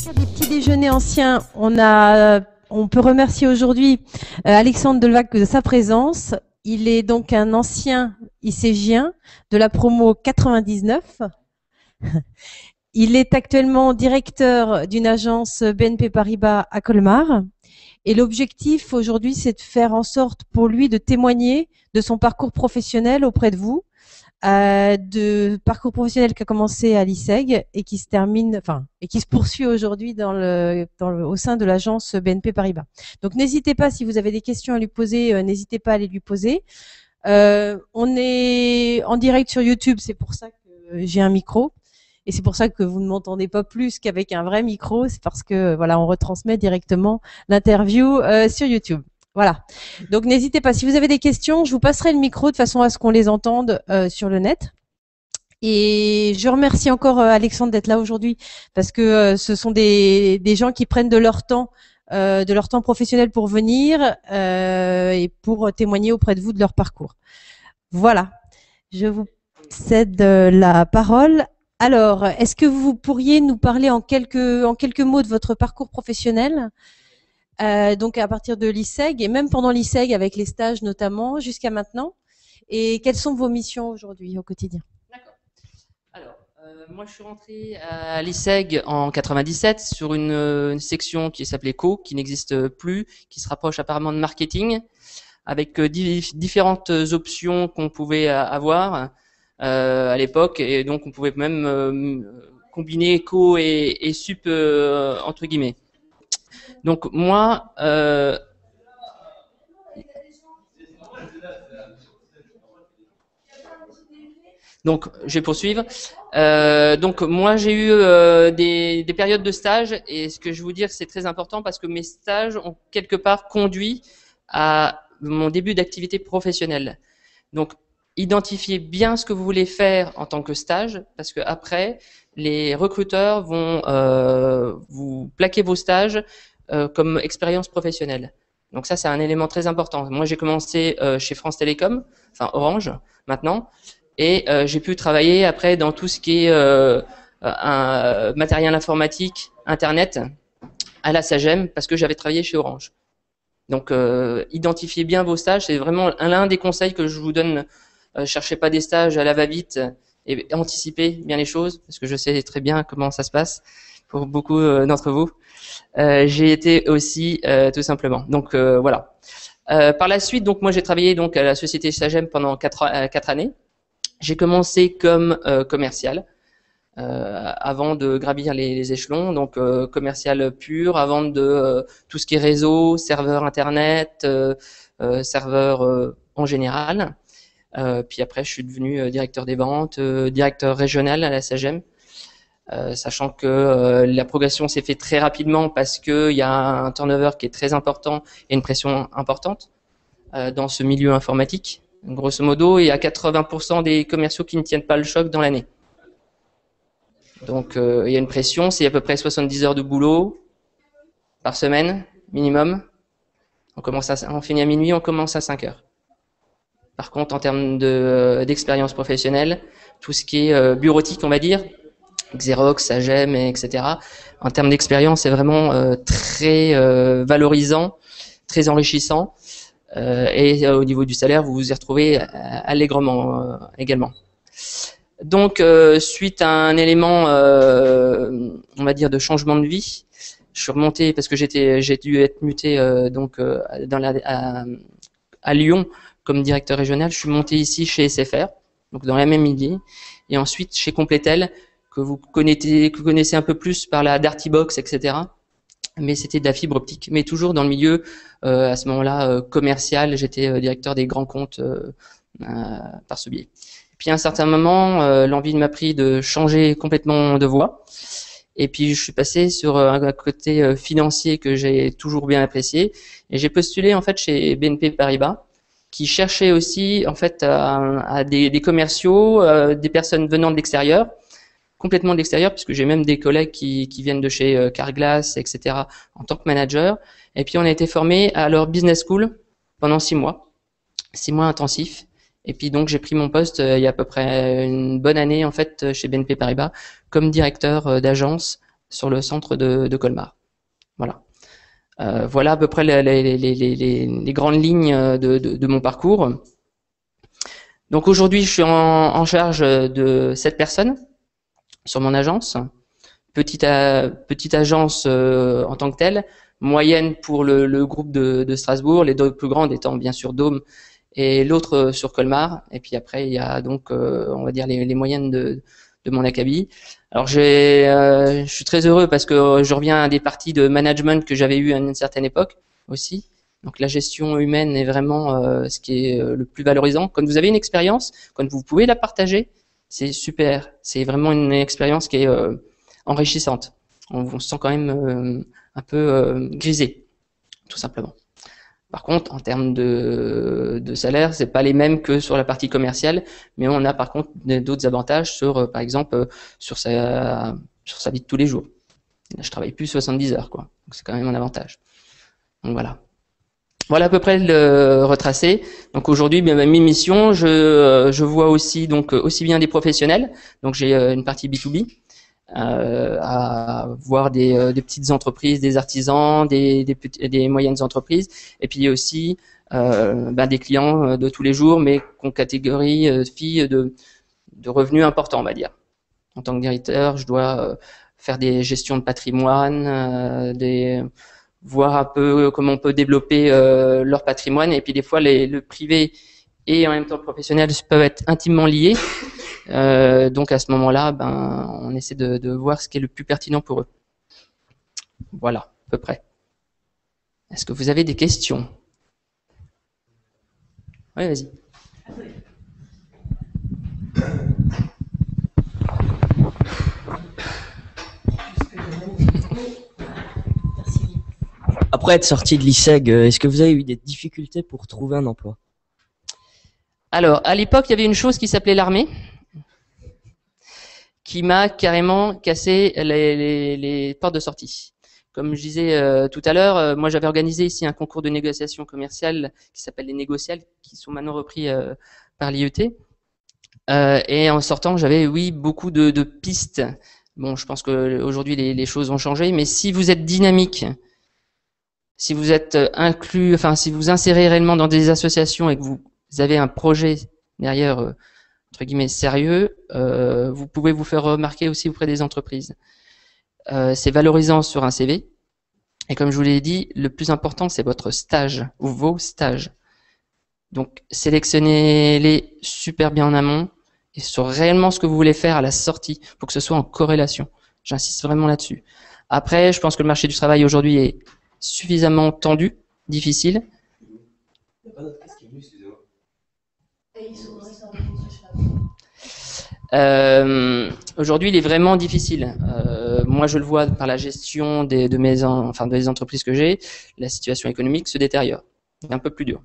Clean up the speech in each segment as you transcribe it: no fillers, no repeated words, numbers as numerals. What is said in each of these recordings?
Des petits déjeuners anciens, on peut remercier aujourd'hui Alexandre Delvac de sa présence. Il est donc un ancien ICGien de la promo 99. Il est actuellement directeur d'une agence BNP Paribas à Colmar. Et l'objectif aujourd'hui, c'est de faire en sorte pour lui de témoigner de son parcours professionnel auprès de vous, de parcours professionnel qui a commencé à l'ISEG et qui se termine, et qui se poursuit aujourd'hui au sein de l'agence BNP Paribas. Donc n'hésitez pas, si vous avez des questions à lui poser, n'hésitez pas à les lui poser. On est en direct sur YouTube, c'est pour ça que j'ai un micro. Et c'est pour ça que vous ne m'entendez pas plus qu'avec un vrai micro, c'est parce que voilà, on retransmet directement l'interview sur YouTube. Voilà. Donc n'hésitez pas. Si vous avez des questions, je vous passerai le micro de façon à ce qu'on les entende sur le net. Et je remercie encore Alexandre d'être là aujourd'hui parce que ce sont des gens qui prennent de leur temps professionnel pour venir et pour témoigner auprès de vous de leur parcours. Voilà. Je vous cède la parole. Alors, est-ce que vous pourriez nous parler en quelques mots de votre parcours professionnel, donc à partir de l'ISEG et même pendant l'ISEG avec les stages notamment jusqu'à maintenant, et quelles sont vos missions aujourd'hui au quotidien? D'accord. Alors, moi je suis rentré à l'ISEG en 97 sur une section qui s'appelait Co, qui n'existe plus, qui se rapproche apparemment de marketing, avec différentes options qu'on pouvait avoir à l'époque, et donc on pouvait même combiner éco et sup entre guillemets. Donc moi, donc je vais poursuivre. Donc moi j'ai eu des périodes de stage, et ce que je vais vous dire c'est très important parce que mes stages ont quelque part conduit à mon début d'activité professionnelle. Donc identifiez bien ce que vous voulez faire en tant que stage, parce que après les recruteurs vont vous plaquer vos stages comme expérience professionnelle. Donc ça c'est un élément très important. Moi j'ai commencé chez France Télécom, enfin Orange maintenant, et j'ai pu travailler après dans tout ce qui est matériel informatique, Internet, à la SAGEM, parce que j'avais travaillé chez Orange. Donc identifiez bien vos stages, c'est vraiment l'un des conseils que je vous donne. Cherchez pas des stages à la va-vite et anticipez bien les choses, parce que je sais très bien comment ça se passe pour beaucoup d'entre vous. J'ai été aussi tout simplement. Donc voilà. Par la suite, donc moi j'ai travaillé donc à la société Sagem pendant 4 années. J'ai commencé comme commercial avant de gravir les échelons, donc commercial pur, avant de tout ce qui est réseau, serveur internet, serveur en général. Puis après, je suis devenu directeur des ventes, directeur régional à la SAGEM, sachant que la progression s'est faite très rapidement parce qu'il y a un turnover qui est très important et une pression importante dans ce milieu informatique. Grosso modo, il y a 80% des commerciaux qui ne tiennent pas le choc dans l'année. Donc il y a une pression, c'est à peu près 70 heures de boulot par semaine, minimum. On finit à minuit, on commence à 5 heures. Par contre, en termes d'expérience professionnelle, tout ce qui est bureautique, on va dire, Xerox, Sagem, etc. En termes d'expérience, c'est vraiment très valorisant, très enrichissant. Et au niveau du salaire, vous vous y retrouvez allègrement également. Donc, suite à un élément, on va dire, de changement de vie, je suis remonté parce que j'ai dû être muté à Lyon comme directeur régional. Je suis monté ici chez SFR, donc dans la même idée, et ensuite chez Completel, que vous connaissez un peu plus par la Dartybox, etc. Mais c'était de la fibre optique, mais toujours dans le milieu à ce moment-là commercial. J'étais directeur des grands comptes par ce biais. Puis à un certain moment, l'envie m'a pris de changer complètement de voie. Et puis je suis passé sur un côté financier que j'ai toujours bien apprécié. Et j'ai postulé en fait chez BNP Paribas, qui cherchait aussi en fait à des commerciaux, des personnes venant de l'extérieur, complètement de l'extérieur, puisque j'ai même des collègues qui viennent de chez Carglass, etc. en tant que manager. Et puis on a été formés à leur business school pendant 6 mois intensifs. Et puis donc j'ai pris mon poste il y a à peu près une bonne année en fait chez BNP Paribas comme directeur d'agence sur le centre de Colmar. Voilà. Voilà à peu près les grandes lignes de mon parcours. Donc aujourd'hui, je suis en charge de 7 personnes sur mon agence. Petite agence en tant que telle, moyenne pour le groupe de Strasbourg, les 2 plus grandes étant bien sûr Dôme et l'autre sur Colmar. Et puis après, il y a donc, on va dire, les moyennes de mon acabit. Alors je suis très heureux parce que je reviens à des parties de management que j'avais eu à une certaine époque aussi. Donc la gestion humaine est vraiment ce qui est le plus valorisant. Quand vous avez une expérience, quand vous pouvez la partager, c'est super. C'est vraiment une expérience qui est enrichissante. On se sent quand même un peu grisé, tout simplement. Par contre, en termes de salaire, c'est pas les mêmes que sur la partie commerciale, mais on a par contre d'autres avantages sur, par exemple, sur sa vie de tous les jours. Là, je travaille plus 70 heures, quoi. Donc c'est quand même un avantage. Donc voilà. Voilà à peu près le retracé. Donc aujourd'hui, mes missions, je vois aussi donc aussi bien des professionnels. Donc j'ai une partie B2B. À voir des petites entreprises, des artisans, des moyennes entreprises, et puis aussi des clients de tous les jours, mais qu'on catégorie filles de revenus importants, on va dire. En tant que directeur, je dois faire des gestions de patrimoine, voir un peu comment on peut développer leur patrimoine, et puis des fois le privé et en même temps le professionnel peuvent être intimement liés. Donc à ce moment-là, on essaie de voir ce qui est le plus pertinent pour eux. Voilà, à peu près. Est-ce que vous avez des questions? Oui, vas-y. Après être sorti de l'ISEG, est-ce que vous avez eu des difficultés pour trouver un emploi? Alors, à l'époque, il y avait une chose qui s'appelait l'armée, qui m'a carrément cassé les portes de sortie. Comme je disais tout à l'heure, moi j'avais organisé ici un concours de négociation commerciale qui s'appelle les négociales, qui sont maintenant repris par l'IET. Et en sortant, j'avais, oui, beaucoup de pistes. Bon, je pense qu'aujourd'hui les choses ont changé, mais si vous êtes dynamique, si vous êtes inclus, enfin si vous insérez réellement dans des associations et que vous avez un projet derrière entre guillemets sérieux, vous pouvez vous faire remarquer aussi auprès des entreprises. C'est valorisant sur un CV. Et comme je vous l'ai dit, le plus important, c'est votre stage ou vos stages. Donc, sélectionnez-les super bien en amont et sur réellement ce que vous voulez faire à la sortie pour que ce soit en corrélation. J'insiste vraiment là-dessus. Après, je pense que le marché du travail aujourd'hui est suffisamment tendu, difficile. Aujourd'hui, il est vraiment difficile. Moi, je le vois par la gestion des entreprises que j'ai, la situation économique se détériore. C'est un peu plus dur.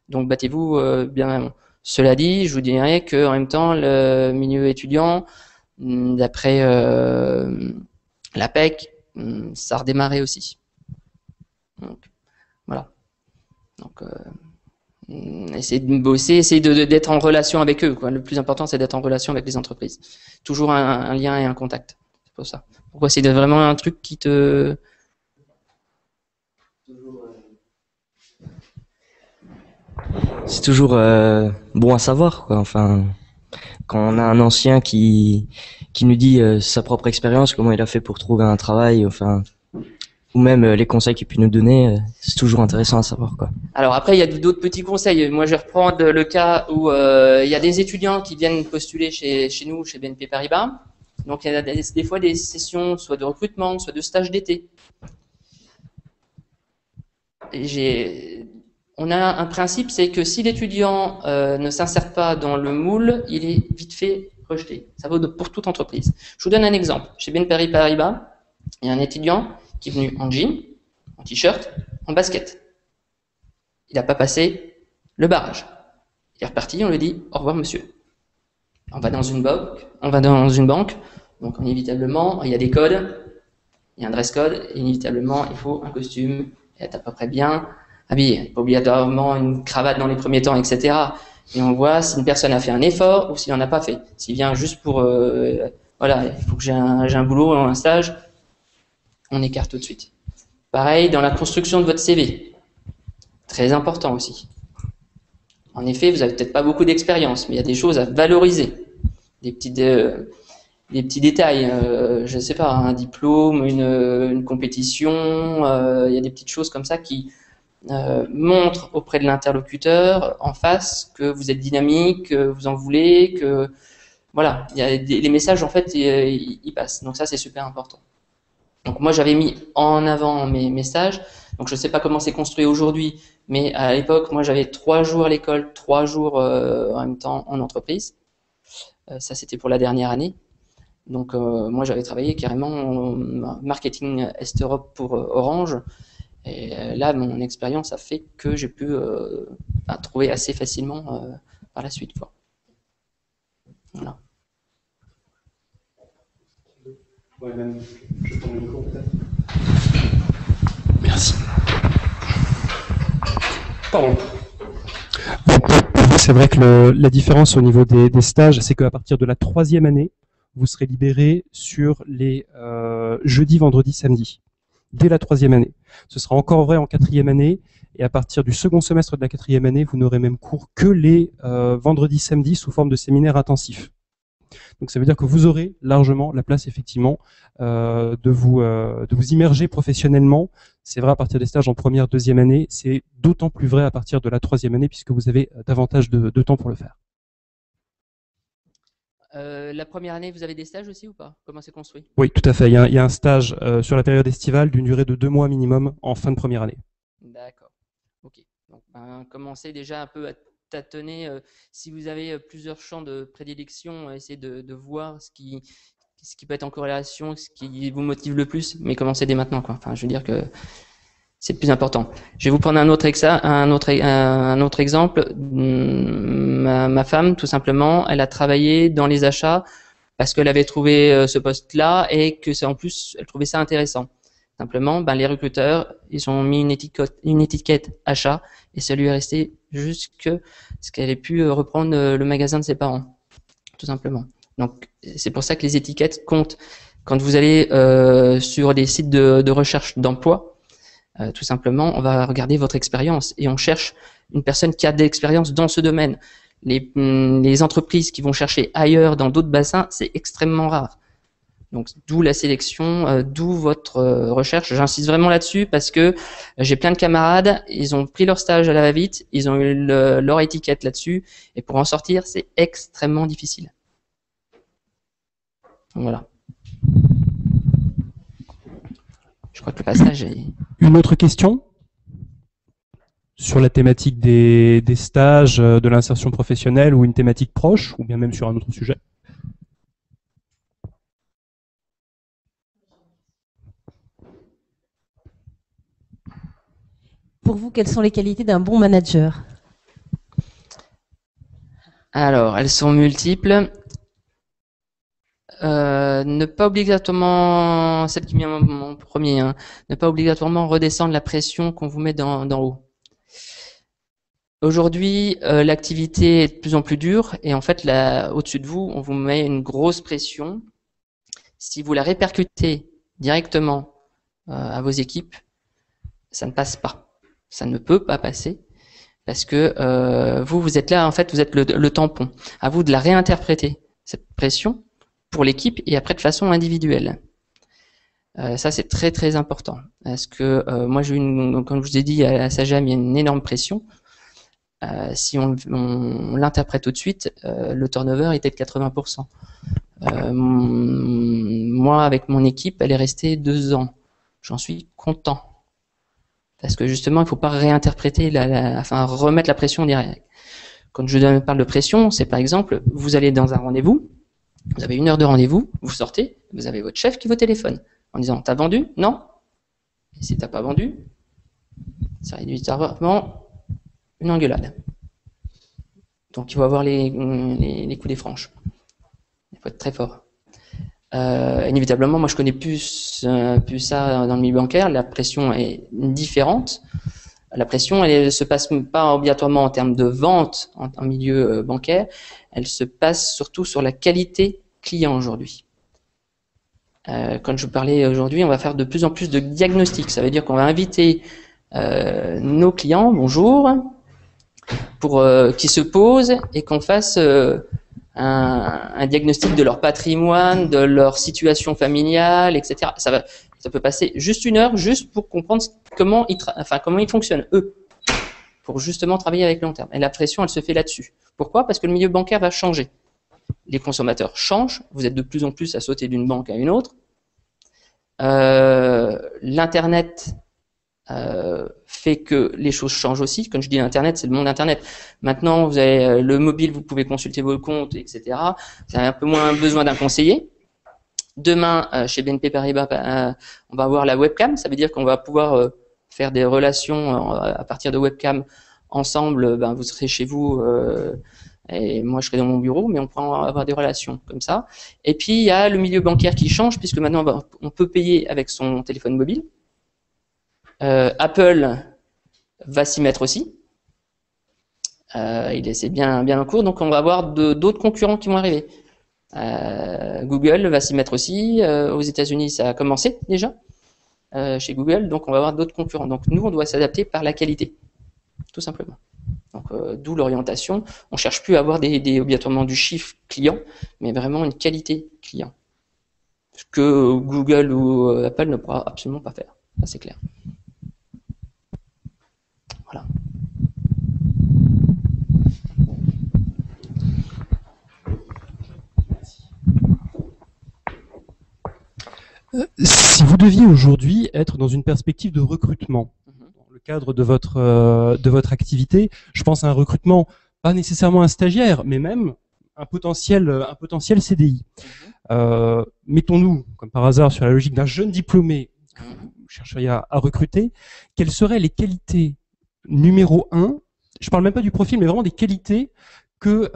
Donc, battez-vous bien avant. Cela dit, je vous dirais que en même temps, le milieu étudiant, d'après l'APEC, ça a redémarré aussi. Donc, voilà. Donc, essayez de bosser, essayez d'être en relation avec eux, quoi. Le plus important, c'est d'être en relation avec les entreprises. Toujours un lien et un contact. C'est pour ça. Pourquoi c'est vraiment un truc qui te... C'est toujours bon à savoir, quoi. Enfin, quand on a un ancien qui nous dit sa propre expérience, comment il a fait pour trouver un travail, enfin, ou même les conseils qu'il peut nous donner, c'est toujours intéressant à savoir, quoi. Alors après, il y a d'autres petits conseils. Moi, je vais reprendre le cas où il y a des étudiants qui viennent postuler chez nous, chez BNP Paribas. Donc, il y a des fois des sessions, soit de recrutement, soit de stage d'été. On a un principe, c'est que si l'étudiant ne s'insère pas dans le moule, il est vite fait rejeté. Ça vaut pour toute entreprise. Je vous donne un exemple. Chez BNP Paribas, il y a un étudiant qui est venu en jean, en t-shirt, en basket. Il n'a pas passé le barrage. Il est reparti, on lui dit au revoir monsieur. On va dans une banque, donc inévitablement, il y a des codes, il y a un dress code, et inévitablement, il faut un costume, et être à peu près bien habillé. Pas obligatoirement une cravate dans les premiers temps, etc. Et on voit si une personne a fait un effort ou s'il n'en a pas fait. S'il vient juste pour, voilà, il faut que j'ai un boulot, un stage, on écarte tout de suite. Pareil dans la construction de votre CV. Très important aussi. En effet, vous n'avez peut-être pas beaucoup d'expérience, mais il y a des choses à valoriser. Des petits détails, je ne sais pas, un diplôme, une compétition, il y a des petites choses comme ça qui montrent auprès de l'interlocuteur en face que vous êtes dynamique, que vous en voulez, que voilà, il y a les messages en fait ils passent. Donc ça c'est super important. Donc moi j'avais mis en avant mes messages. Donc je ne sais pas comment c'est construit aujourd'hui, mais à l'époque moi j'avais 3 jours à l'école, 3 jours en même temps en entreprise. Ça c'était pour la dernière année. Donc moi j'avais travaillé carrément en marketing Est Europe pour Orange. Et là mon expérience a fait que j'ai pu trouver assez facilement par la suite, quoi. Voilà. Ouais, même, je prends le micro peut-être. Merci. Pardon. Pour vous, c'est vrai que la différence au niveau des stages, c'est qu'à partir de la 3e année, vous serez libéré sur les jeudis, vendredis, samedis. Dès la 3e année. Ce sera encore vrai en 4e année. Et à partir du second semestre de la 4e année, vous n'aurez même cours que les vendredis, samedis sous forme de séminaires intensifs. Donc ça veut dire que vous aurez largement la place effectivement de vous immerger professionnellement. C'est vrai à partir des stages en 1re, 2e année. C'est d'autant plus vrai à partir de la 3e année puisque vous avez davantage de temps pour le faire. La première année, vous avez des stages aussi ou pas? Comment c'est construit? Oui, tout à fait. Il y a un stage sur la période estivale d'une durée de 2 mois minimum en fin de 1re année. D'accord. Ok. Donc, commencez déjà un peu à tâtonner. Si vous avez plusieurs champs de prédilection, essayez de voir ce qui peut être en corrélation, ce qui vous motive le plus, mais commencez dès maintenant, quoi. Enfin, je veux dire que c'est le plus important. Je vais vous prendre un autre exemple. Ma femme, tout simplement, elle a travaillé dans les achats parce qu'elle avait trouvé ce poste-là et que en plus, elle trouvait ça intéressant. Simplement, les recruteurs, ils ont mis une étiquette achat et ça lui est resté jusqu'à ce qu'elle ait pu reprendre le magasin de ses parents, tout simplement. Donc, c'est pour ça que les étiquettes comptent. Quand vous allez sur des sites de recherche d'emploi, tout simplement, on va regarder votre expérience et on cherche une personne qui a de l'expérience dans ce domaine. Les entreprises qui vont chercher ailleurs dans d'autres bassins, c'est extrêmement rare. Donc, d'où la sélection, d'où votre recherche. J'insiste vraiment là-dessus parce que j'ai plein de camarades, ils ont pris leur stage à la va-vite, ils ont eu leur étiquette là-dessus, et pour en sortir, c'est extrêmement difficile. Voilà. Je crois que le passage est... Une autre question sur la thématique des stages, de l'insertion professionnelle ou une thématique proche, ou bien même sur un autre sujet? Pour vous, quelles sont les qualités d'un bon manager? Alors, elles sont multiples. Ne pas obligatoirement, celle qui vient en premier, hein, ne pas obligatoirement redescendre la pression qu'on vous met d'en haut. Aujourd'hui, l'activité est de plus en plus dure et en fait, là, au-dessus de vous, on vous met une grosse pression. Si vous la répercutez directement à vos équipes, ça ne passe pas. Ça ne peut pas passer parce que vous êtes là, en fait, vous êtes le tampon. À vous de la réinterpréter, cette pression, pour l'équipe et après de façon individuelle. Ça, c'est très très important. Parce que moi, comme je vous ai dit, à SAGEM, il y a une énorme pression. Si on l'interprète tout de suite, le turnover était de 80%. Moi, avec mon équipe, elle est restée 2 ans. J'en suis content. Parce que justement, il ne faut pas réinterpréter, remettre la pression direct. Quand je parle de pression, c'est par exemple, vous allez dans un rendez-vous, vous avez 1 heure de rendez-vous, vous sortez, vous avez votre chef qui vous téléphone en disant « T'as vendu? Non ?» Et si t'as pas vendu, ça réduit vraiment une engueulade. Donc il faut avoir les coups des franches. Il faut être très fort. Inévitablement, moi je connais plus ça dans le milieu bancaire, la pression est différente. La pression, elle se passe pas obligatoirement en termes de vente en milieu bancaire, elle se passe surtout sur la qualité client aujourd'hui. Quand je vous parlais aujourd'hui, on va faire de plus en plus de diagnostics. Ça veut dire qu'on va inviter nos clients, bonjour, pour qu'ils se posent et qu'on fasse un diagnostic de leur patrimoine, de leur situation familiale, etc. Ça peut passer juste 1 heure, juste pour comprendre comment ils fonctionnent, eux, pour justement travailler avec le long terme. Et la pression, elle se fait là-dessus. Pourquoi? Parce que le milieu bancaire va changer. Les consommateurs changent, vous êtes de plus en plus à sauter d'une banque à une autre. L'Internet fait que les choses changent aussi. Quand je dis Internet, c'est le monde Internet. Maintenant, vous avez le mobile, vous pouvez consulter vos comptes, etc. Vous avez un peu moins besoin d'un conseiller. Demain, chez BNP Paribas, on va avoir la webcam. Ça veut dire qu'on va pouvoir faire des relations à partir de webcam ensemble. Vous serez chez vous et moi je serai dans mon bureau, mais on pourra avoir des relations comme ça. Et puis il y a le milieu bancaire qui change, puisque maintenant on peut payer avec son téléphone mobile. Apple va s'y mettre aussi. C'est bien en cours, donc on va avoir d'autres concurrents qui vont arriver. Google va s'y mettre aussi. Aux États-Unis, ça a commencé déjà chez Google, donc on va avoir d'autres concurrents. Donc nous, on doit s'adapter par la qualité, tout simplement. Donc d'où l'orientation. On cherche plus à avoir obligatoirement du chiffre client, mais vraiment une qualité client. Ce que Google ou Apple ne pourra absolument pas faire. Ça, c'est clair. Voilà. Si vous deviez aujourd'hui être dans une perspective de recrutement, dans le cadre de votre activité, je pense à un recrutement, pas nécessairement un stagiaire, mais même un potentiel CDI. Mettons-nous, comme par hasard, sur la logique d'un jeune diplômé que vous chercheriez à recruter. Quelles seraient les qualités numéro 1? Je parle même pas du profil, mais vraiment des qualités que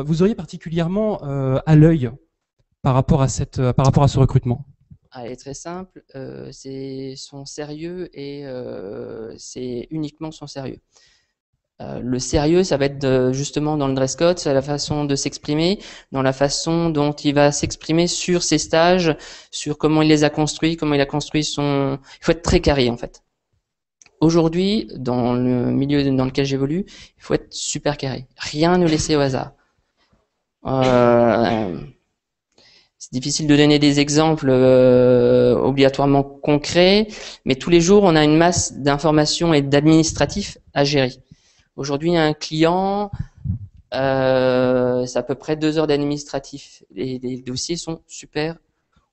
vous auriez particulièrement à l'œil par rapport à ce recrutement. Elle est très simple, c'est son sérieux et c'est uniquement son sérieux. Le sérieux, ça va être justement dans le dress code, c'est la façon de s'exprimer, dans la façon dont il va s'exprimer sur ses stages, sur comment il les a construits, comment il a construit son... Il faut être très carré en fait. Aujourd'hui, dans le milieu dans lequel j'évolue, il faut être super carré. Rien ne laisser au hasard. C'est difficile de donner des exemples obligatoirement concrets, mais tous les jours, on a une masse d'informations et d'administratifs à gérer. Aujourd'hui, un client, c'est à peu près 2 heures d'administratif. Les dossiers sont super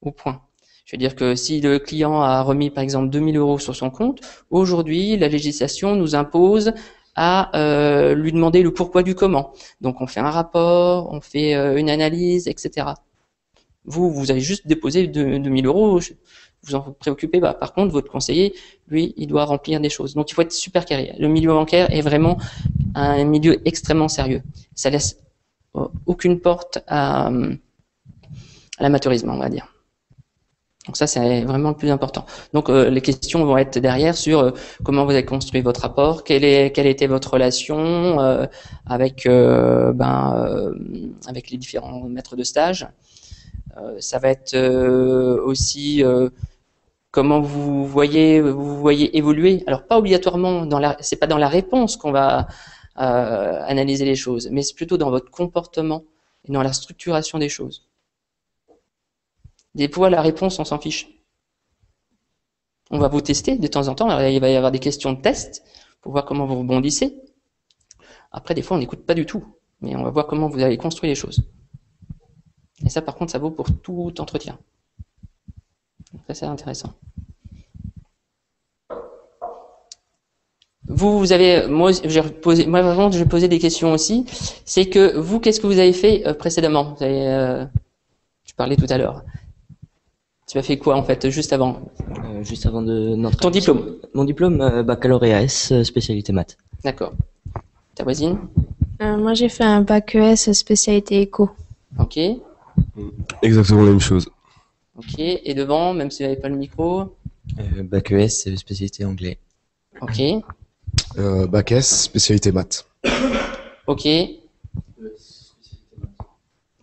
au point. Je veux dire que si le client a remis, par exemple, 2 000 € sur son compte, aujourd'hui, la législation nous impose à lui demander le pourquoi du comment. Donc, on fait un rapport, on fait une analyse, etc. Vous avez juste déposé 2 000 €, vous en préoccupez pas. Par contre, votre conseiller, lui, il doit remplir des choses. Donc, il faut être super carré. Le milieu bancaire est vraiment un milieu extrêmement sérieux. Ça laisse aucune porte à l'amateurisme, on va dire. Donc ça, c'est vraiment le plus important. Donc, les questions vont être derrière sur comment vous avez construit votre rapport, quelle était votre relation avec les différents maîtres de stage. Ça va être aussi comment vous voyez évoluer. Alors pas obligatoirement c'est pas dans la réponse qu'on va analyser les choses, mais c'est plutôt dans votre comportement et dans la structuration des choses. Des fois, la réponse, on s'en fiche. On va vous tester de temps en temps. Alors, il va y avoir des questions de test pour voir comment vous rebondissez. Après, des fois, on n'écoute pas du tout, mais on va voir comment vous avez construit les choses. Et ça, par contre, ça vaut pour tout entretien. Donc, ça, c'est intéressant. Vous avez, moi, vraiment, je vais poser des questions aussi. C'est que vous, qu'est-ce que vous avez fait précédemment? Tu parlais tout à l'heure. Tu as fait quoi en fait juste avant? Juste avant de notre Ton diplôme? Mon diplôme, baccalauréat S, spécialité maths. D'accord. Ta voisine? Moi, j'ai fait un bac ES spécialité éco. Ok. Exactement la même chose. Ok. Et devant, même si vous n'avez pas le micro? Bac ES, spécialité anglais. Ok. Bac S, spécialité maths. Ok.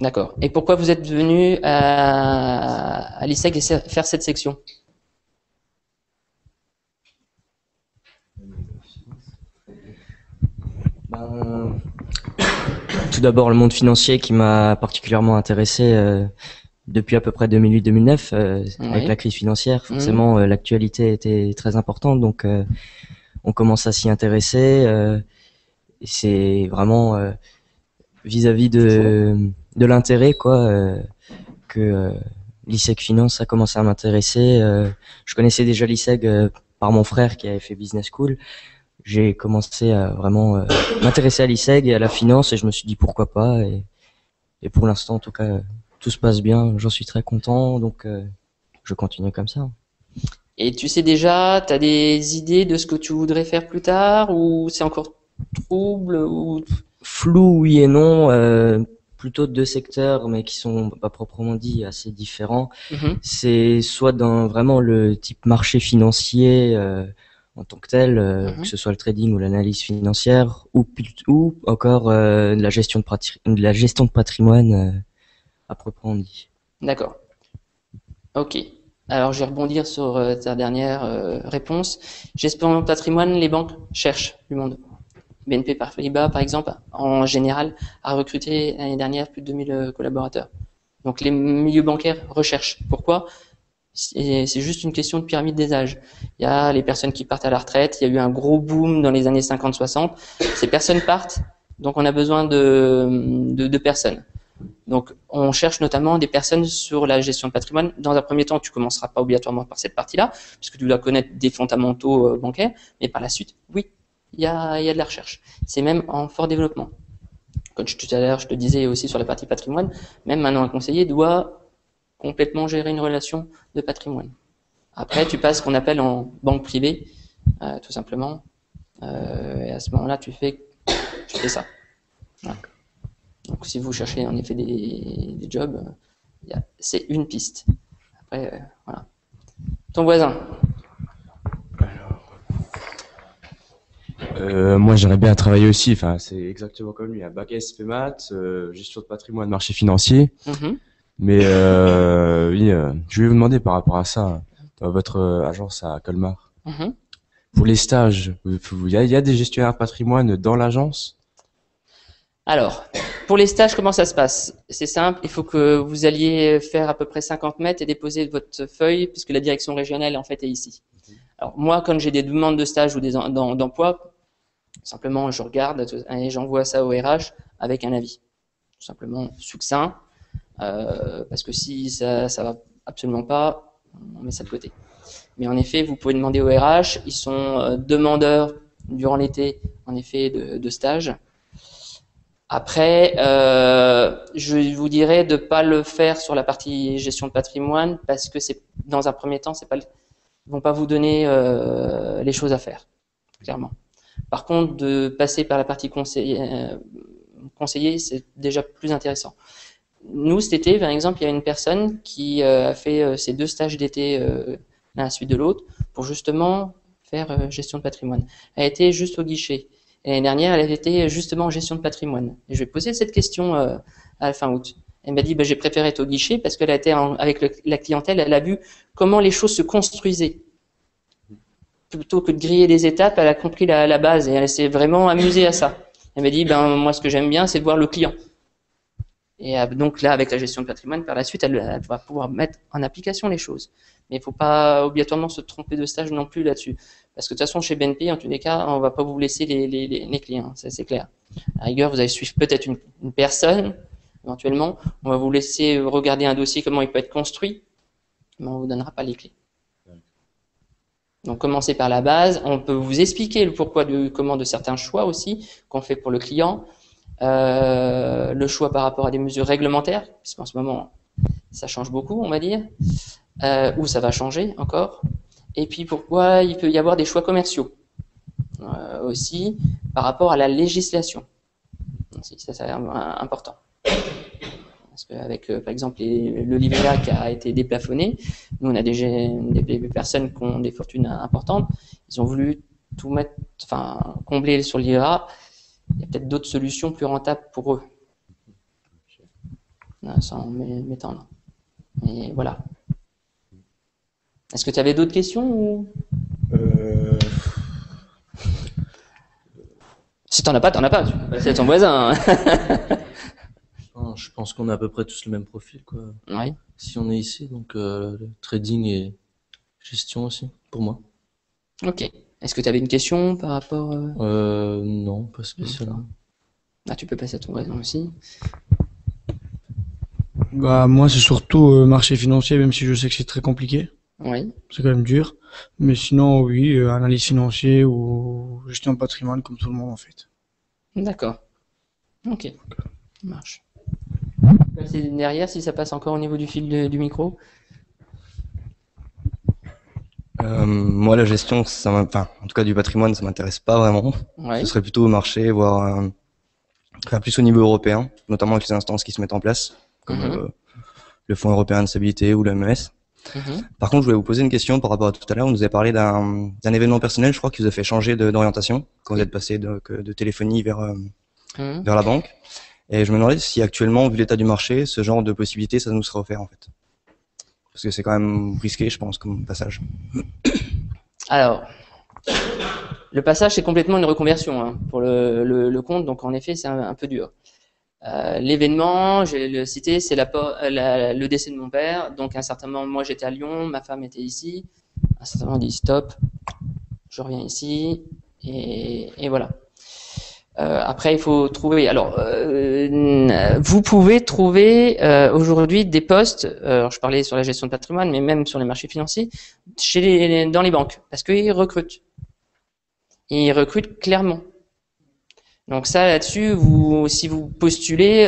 D'accord. Et pourquoi vous êtes venu à l'ISEG et faire cette section? Ben, tout d'abord, le monde financier qui m'a particulièrement intéressé depuis à peu près 2008-2009, avec Oui. la crise financière. Forcément, l'actualité était très importante, donc on commence à s'y intéresser. Et c'est vraiment vis-à-vis de l'intérêt, quoi, que l'ISEG Finance a commencé à m'intéresser. Je connaissais déjà l'ISEG par mon frère qui avait fait Business School. J'ai commencé à vraiment m'intéresser à l'ISEG et à la finance et je me suis dit pourquoi pas. Et pour l'instant, en tout cas, tout se passe bien. J'en suis très content, donc je continue comme ça. Et tu sais déjà, tu as des idées de ce que tu voudrais faire plus tard ou c'est encore trouble ou... Flou, oui et non. Plutôt deux secteurs, mais qui sont pas proprement dit assez différents. C'est soit dans vraiment le type marché financier en tant que tel, que ce soit le trading ou l'analyse financière, ou encore la gestion de patrimoine à proprement dit. D'accord. Ok. Alors, je vais rebondir sur ta dernière réponse. Gestion de patrimoine, les banques cherchent du monde. BNP Paribas, par exemple, en général, a recruté l'année dernière plus de 2000 collaborateurs. Donc, les milieux bancaires recherchent. Pourquoi? C'est juste une question de pyramide des âges. Il y a les personnes qui partent à la retraite. Il y a eu un gros boom dans les années 50-60. Ces personnes partent, donc on a besoin de personnes. Donc, on cherche notamment des personnes sur la gestion de patrimoine. Dans un premier temps, tu commenceras pas obligatoirement par cette partie-là, puisque tu dois connaître des fondamentaux bancaires. Mais par la suite, oui, il y a de la recherche. C'est même en fort développement. Comme tout à l'heure, je te disais aussi sur la partie patrimoine, même maintenant un conseiller doit complètement gérer une relation de patrimoine. Après, tu passes ce qu'on appelle en banque privée, tout simplement. Et à ce moment-là, tu fais ça. Voilà. Donc, si vous cherchez en effet des jobs, c'est une piste. Après, voilà. Ton voisin. Moi, j'aimerais bien travailler aussi. Enfin, c'est exactement comme lui. Un bac SP Maths, gestion de patrimoine, marché financier. Mais oui, je vais vous demander par rapport à ça, dans votre agence à Colmar. Pour les stages, il y a des gestionnaires de patrimoine dans l'agence? Alors, pour les stages, comment ça se passe? C'est simple, il faut que vous alliez faire à peu près 50 mètres et déposer votre feuille, puisque la direction régionale, en fait, est ici. Alors, moi, quand j'ai des demandes de stage ou d'emploi, simplement, je regarde et j'envoie ça au RH avec un avis. Tout simplement succinct, parce que si ça va absolument pas, on met ça de côté. Mais en effet, vous pouvez demander au RH, ils sont demandeurs durant l'été, en effet, de stage. Après, je vous dirais de pas le faire sur la partie gestion de patrimoine parce que c'est dans un premier temps, ils vont pas vous donner les choses à faire, clairement. Par contre, de passer par la partie conseiller, c'est déjà plus intéressant. Nous, cet été, par exemple, il y a une personne qui a fait ses 2 stages d'été l'un à la suite de l'autre pour justement faire gestion de patrimoine. Elle était juste au guichet. L'année dernière, elle avait été justement en gestion de patrimoine. Et je vais poser cette question à la fin août. Elle m'a dit, j'ai préféré être au guichet parce qu'elle a été avec la clientèle, elle a vu comment les choses se construisaient. Plutôt que de griller des étapes, elle a compris la base et elle s'est vraiment amusée à ça. Elle m'a dit, moi, ce que j'aime bien, c'est de voir le client. Et donc là, avec la gestion de patrimoine, par la suite, elle va pouvoir mettre en application les choses. Mais il ne faut pas obligatoirement se tromper de stage non plus là-dessus. Parce que de toute façon, chez BNP, en tous les cas, on ne va pas vous laisser les clients, ça c'est clair. À la rigueur, vous allez suivre peut-être une personne, éventuellement. On va vous laisser regarder un dossier, comment il peut être construit, mais on ne vous donnera pas les clés. Donc, commencez par la base. On peut vous expliquer le pourquoi du comment de certains choix aussi qu'on fait pour le client. Le choix par rapport à des mesures réglementaires, puisqu'en ce moment, ça change beaucoup, on va dire, ou ça va changer encore. Et puis, pourquoi il peut y avoir des choix commerciaux aussi par rapport à la législation. Ça c'est important. Parce qu'avec, par exemple, le livret A qui a été déplafonné, nous, on a des personnes qui ont des fortunes importantes, ils ont voulu tout mettre, enfin, combler sur le livret A. Il y a peut-être d'autres solutions plus rentables pour eux. sans m'étendre. Et voilà. Est-ce que tu avais d'autres questions ou... Si t'en as pas, c'est ton voisin. Je pense qu'on a à peu près tous le même profil, quoi. Oui. Si on est ici, donc trading et gestion aussi, pour moi. Ok. Est-ce que tu avais une question par rapport... Non, pas spécialement. Ah, tu peux passer à ton voisin aussi. Bah, moi, c'est surtout marché financier, même si je sais que c'est très compliqué. Oui. C'est quand même dur. Mais sinon, oui, analyse financière ou gestion de patrimoine, comme tout le monde, en fait. D'accord. Ok. Ça marche. C'est derrière, si ça passe encore au niveau du fil du micro. Moi, la gestion, enfin, en tout cas du patrimoine, ça m'intéresse pas vraiment. Ouais. Ce serait plutôt au marché, voire enfin, plus au niveau européen, notamment avec les instances qui se mettent en place, comme le Fonds européen de stabilité ou l'OMS. Par contre, je voulais vous poser une question par rapport à tout à l'heure. Vous nous avez parlé d'un événement personnel, je crois, qui vous a fait changer d'orientation quand vous êtes passé de téléphonie vers la banque. Et je me demandais si actuellement, vu l'état du marché, ce genre de possibilité, ça nous serait offert en fait. Parce que c'est quand même risqué, je pense, comme passage. Alors, le passage, c'est complètement une reconversion pour le compte, donc en effet, c'est un peu dur. L'événement, je vais le citer, c'est le décès de mon père. Donc, à un certain moment, moi, j'étais à Lyon, ma femme était ici. À un certain moment, on dit stop, je reviens ici, et voilà. Après, il faut trouver. Alors, vous pouvez trouver aujourd'hui des postes. Alors, je parlais sur la gestion de patrimoine, mais même sur les marchés financiers, dans les banques, parce qu'ils recrutent. Et ils recrutent clairement. Donc ça, là-dessus, si vous postulez,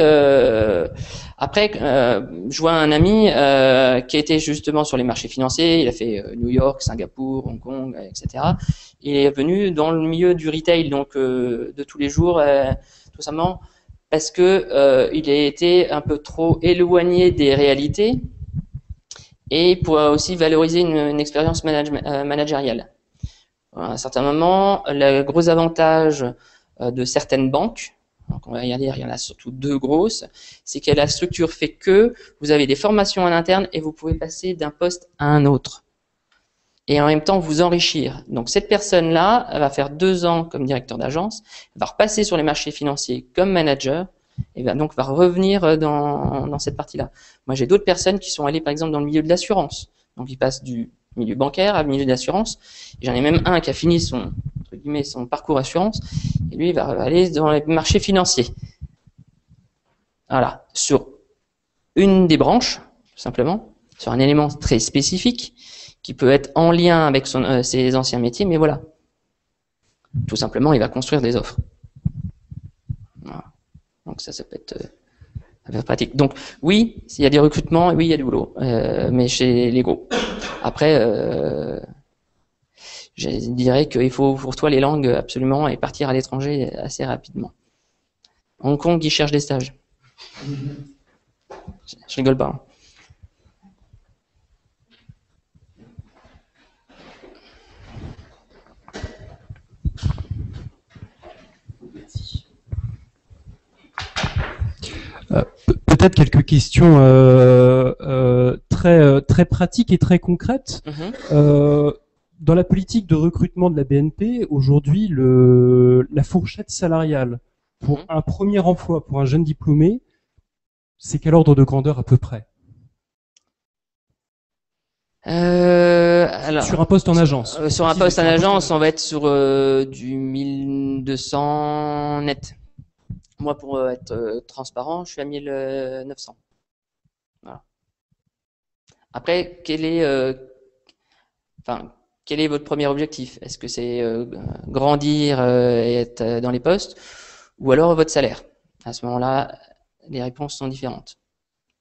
après, je vois un ami qui a été justement sur les marchés financiers. Il a fait New York, Singapour, Hong Kong, etc. Il est venu dans le milieu du retail, donc de tous les jours, tout simplement parce que il a été un peu trop éloigné des réalités et pour aussi valoriser une expérience managériale. À un certain moment, le gros avantage de certaines banques, donc on va y dire, il y en a surtout deux grosses, c'est que la structure fait que vous avez des formations en interne et vous pouvez passer d'un poste à un autre. Et en même temps vous enrichir. Donc cette personne-là, elle va faire 2 ans comme directeur d'agence, va repasser sur les marchés financiers comme manager, et donc va revenir dans cette partie-là. Moi j'ai d'autres personnes qui sont allées par exemple dans le milieu de l'assurance. Donc ils passent du milieu bancaire à milieu d'assurance. J'en ai même un qui a fini son parcours assurance, et lui il va aller dans les marchés financiers. Voilà, sur une des branches, tout simplement, sur un élément très spécifique, qui peut être en lien avec ses anciens métiers, mais voilà. Tout simplement, il va construire des offres. Voilà. Donc ça peut être pratique. Donc oui, il y a des recrutements, oui, il y a du boulot, mais chez les gros. Après, je dirais qu'il faut pour toi les langues absolument et partir à l'étranger assez rapidement. Hong Kong, ils cherchent des stages. Je rigole pas. Peut-être quelques questions très pratiques et très concrètes. Dans la politique de recrutement de la BNP, aujourd'hui, la fourchette salariale pour un premier emploi pour un jeune diplômé, c'est quel ordre de grandeur à peu près? Alors, sur un poste en agence. Sur un poste en agence, on va être sur du 1200 net. Moi, pour être transparent, je suis à 1900. Voilà. Après, quel est votre premier objectif? Est-ce que c'est grandir et être dans les postes, ou alors votre salaire? À ce moment-là, les réponses sont différentes.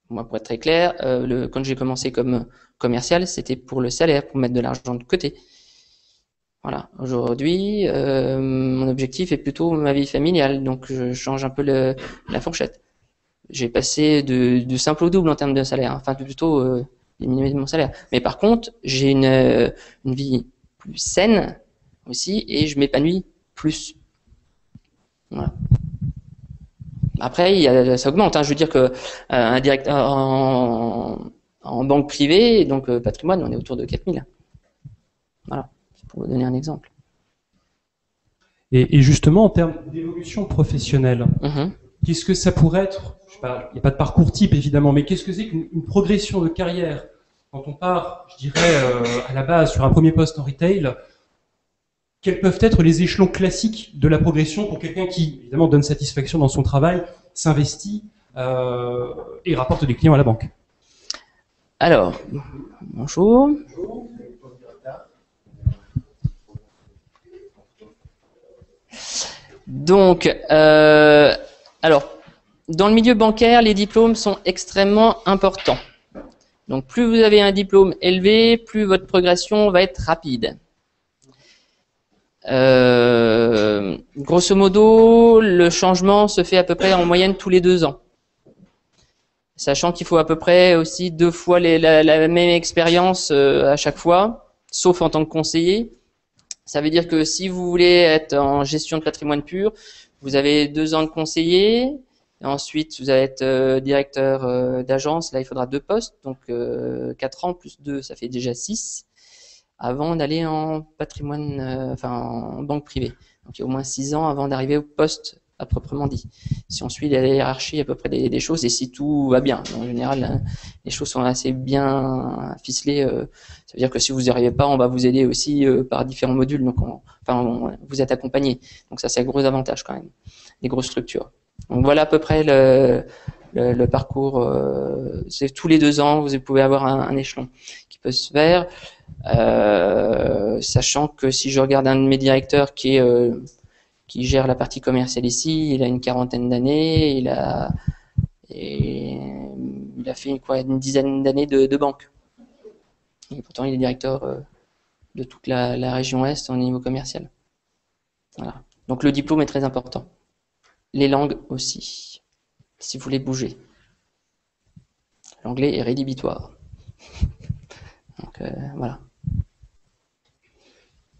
Moi, pour être très clair, quand j'ai commencé comme commercial, c'était pour le salaire, pour mettre de l'argent de côté. Voilà. Aujourd'hui, mon objectif est plutôt ma vie familiale, donc je change un peu la fourchette. J'ai passé du simple au double en termes de salaire, enfin plutôt diminuer mon salaire. Mais par contre, j'ai une vie plus saine aussi et je m'épanouis plus. Voilà. Après, ça augmente. Hein. Je veux dire que un directeur en banque privée, donc patrimoine, on est autour de 4000. Voilà, pour vous donner un exemple. Et justement, en termes d'évolution professionnelle, qu'est-ce que ça pourrait être? Je sais pas, il n'y a pas de parcours type évidemment, mais qu'est-ce que c'est qu'une progression de carrière quand on part, je dirais, à la base sur un premier poste en retail? Quels peuvent être les échelons classiques de la progression pour quelqu'un qui, évidemment, donne satisfaction dans son travail, s'investit et rapporte des clients à la banque? Alors, bonjour. Donc, alors, dans le milieu bancaire, les diplômes sont extrêmement importants. Donc, plus vous avez un diplôme élevé, plus votre progression va être rapide. Grosso modo, le changement se fait à peu près en moyenne tous les 2 ans. Sachant qu'il faut à peu près aussi 2 fois la même expérience à chaque fois, sauf en tant que conseiller. Ça veut dire que si vous voulez être en gestion de patrimoine pur, vous avez 2 ans de conseiller. Et ensuite, vous allez être directeur d'agence. Là, il faudra 2 postes. Donc, 4 ans plus 2, ça fait déjà 6. Avant d'aller en patrimoine, en banque privée. Donc, il y a au moins 6 ans avant d'arriver au poste à proprement dit. Si on suit la hiérarchie à peu près des choses et si tout va bien. En général, les choses sont assez bien ficelées. Ça veut dire que si vous n'y arrivez pas, on va vous aider aussi par différents modules. Donc, vous êtes accompagné. Donc ça, c'est un gros avantage quand même. Des grosses structures. Donc voilà à peu près le parcours. C'est tous les 2 ans, vous pouvez avoir un échelon qui peut se faire. Sachant que si je regarde un de mes directeurs qui gère la partie commerciale ici, il a une 40aine d'années, il a fait une dizaine d'années de banque. Et pourtant, il est directeur de toute la région Est au niveau commercial. Voilà. Donc le diplôme est très important. Les langues aussi, si vous voulez bouger. L'anglais est rédhibitoire. Donc voilà.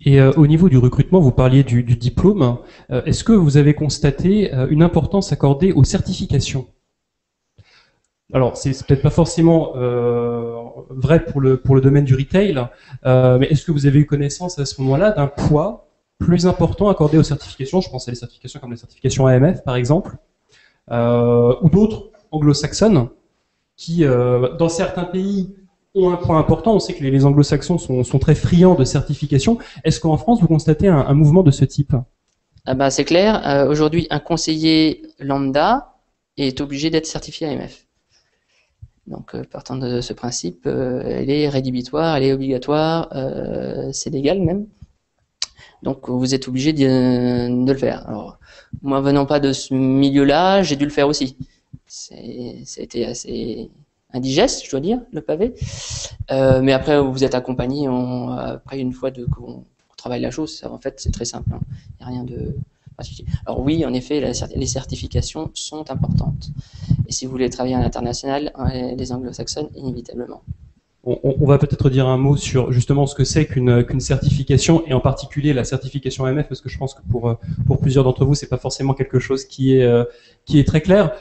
Et au niveau du recrutement, vous parliez du diplôme. Est-ce que vous avez constaté une importance accordée aux certifications? Alors, c'est peut-être pas forcément vrai pour le domaine du retail, mais est-ce que vous avez eu connaissance à ce moment-là d'un poids plus important accordé aux certifications? Je pense à des certifications comme les certifications AMF, par exemple, ou d'autres anglo-saxonnes qui, dans certains pays, ont un point important. On sait que les anglo-saxons sont très friands de certification. Est-ce qu'en France, vous constatez un mouvement de ce type? Ah bah, c'est clair. Aujourd'hui, un conseiller lambda est obligé d'être certifié AMF. Donc, partant de ce principe, elle est rédhibitoire, elle est obligatoire, c'est légal même. Donc, vous êtes obligé de le faire. Alors, moi, venant pas de ce milieu-là, j'ai dû le faire aussi. C'était assez indigeste, je dois dire, le pavé. Mais après, vous êtes accompagné. Après, une fois qu'on travaille la chose, en fait, c'est très simple. Hein. Il n'y a rien de particulier. Alors oui, en effet, les certifications sont importantes. Et si vous voulez travailler à l'international, les anglo-saxonnes, inévitablement. On va peut-être dire un mot sur justement ce que c'est qu'une certification, et en particulier la certification AMF, parce que je pense que pour plusieurs d'entre vous, c'est pas forcément quelque chose qui est très clair.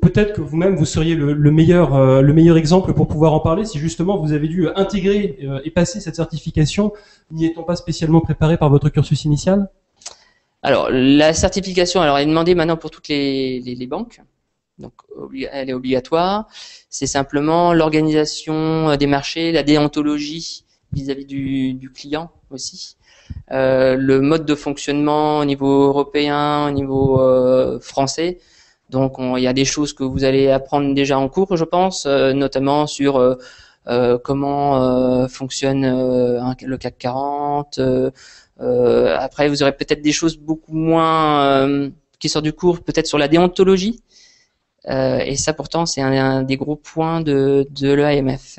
Peut-être que vous-même, vous seriez le meilleur exemple pour pouvoir en parler, si justement vous avez dû intégrer et passer cette certification, n'y étant pas spécialement préparé par votre cursus initial? Alors, la certification, elle est demandée maintenant pour toutes les banques. Donc, elle est obligatoire. C'est simplement l'organisation des marchés, la déontologie vis-à-vis du client aussi. Le mode de fonctionnement au niveau européen, au niveau français. Donc, il y a des choses que vous allez apprendre déjà en cours, je pense, notamment sur comment fonctionne le CAC 40. Après, vous aurez peut-être des choses beaucoup moins qui sortent du cours, peut-être sur la déontologie. Et ça, pourtant, c'est un des gros points de l'AMF.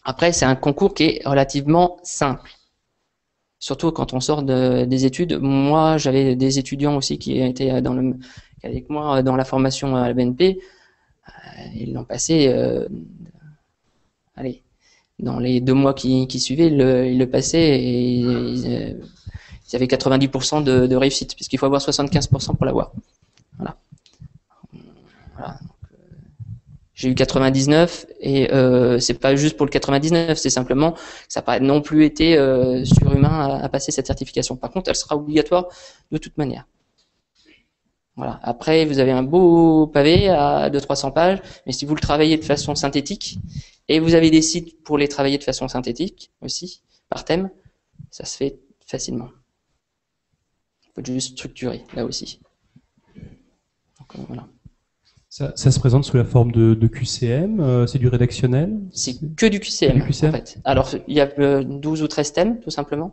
Après, c'est un concours qui est relativement simple. Surtout quand on sort des études. Moi, j'avais des étudiants aussi qui étaient avec moi dans la formation à la BNP. Ils l'ont passé, dans les 2 mois qui suivaient, ils le passaient et ils avaient 90% de réussite, puisqu'il faut avoir 75% pour l'avoir. Voilà. J'ai eu 99 et c'est pas juste pour le 99, c'est simplement que ça n'a pas non plus été surhumain à passer cette certification. Par contre, elle sera obligatoire de toute manière. Voilà. Après, vous avez un beau pavé à 200-300 pages, mais si vous le travaillez de façon synthétique, et vous avez des sites pour les travailler de façon synthétique aussi, par thème, ça se fait facilement. Il faut juste structurer, là aussi. Donc, voilà. Ça se présente sous la forme de QCM, c'est du rédactionnel? C'est que du QCM, en fait. Alors, il y a 12 ou 13 thèmes, tout simplement.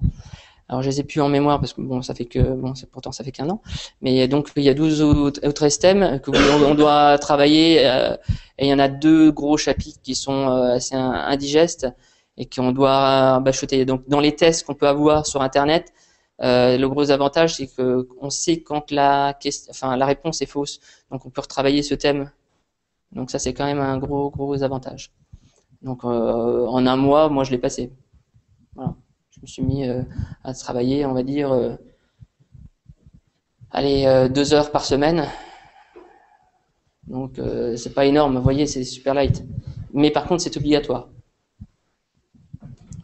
Alors, je les ai plus en mémoire parce que bon, pourtant ça fait qu'un an. Mais donc, il y a 12 ou 13 thèmes que on doit travailler, et il y en a 2 gros chapitres qui sont assez indigestes et qu'on doit bachoter. Donc, dans les tests qu'on peut avoir sur Internet, le gros avantage, c'est que on sait quand la réponse est fausse. Donc, on peut retravailler ce thème. Donc, ça, c'est quand même un gros avantage. Donc, en un mois, moi, je l'ai passé. Voilà. Je me suis mis à travailler, on va dire, 2 heures par semaine. Donc, c'est pas énorme, vous voyez, c'est super light. Mais par contre, c'est obligatoire.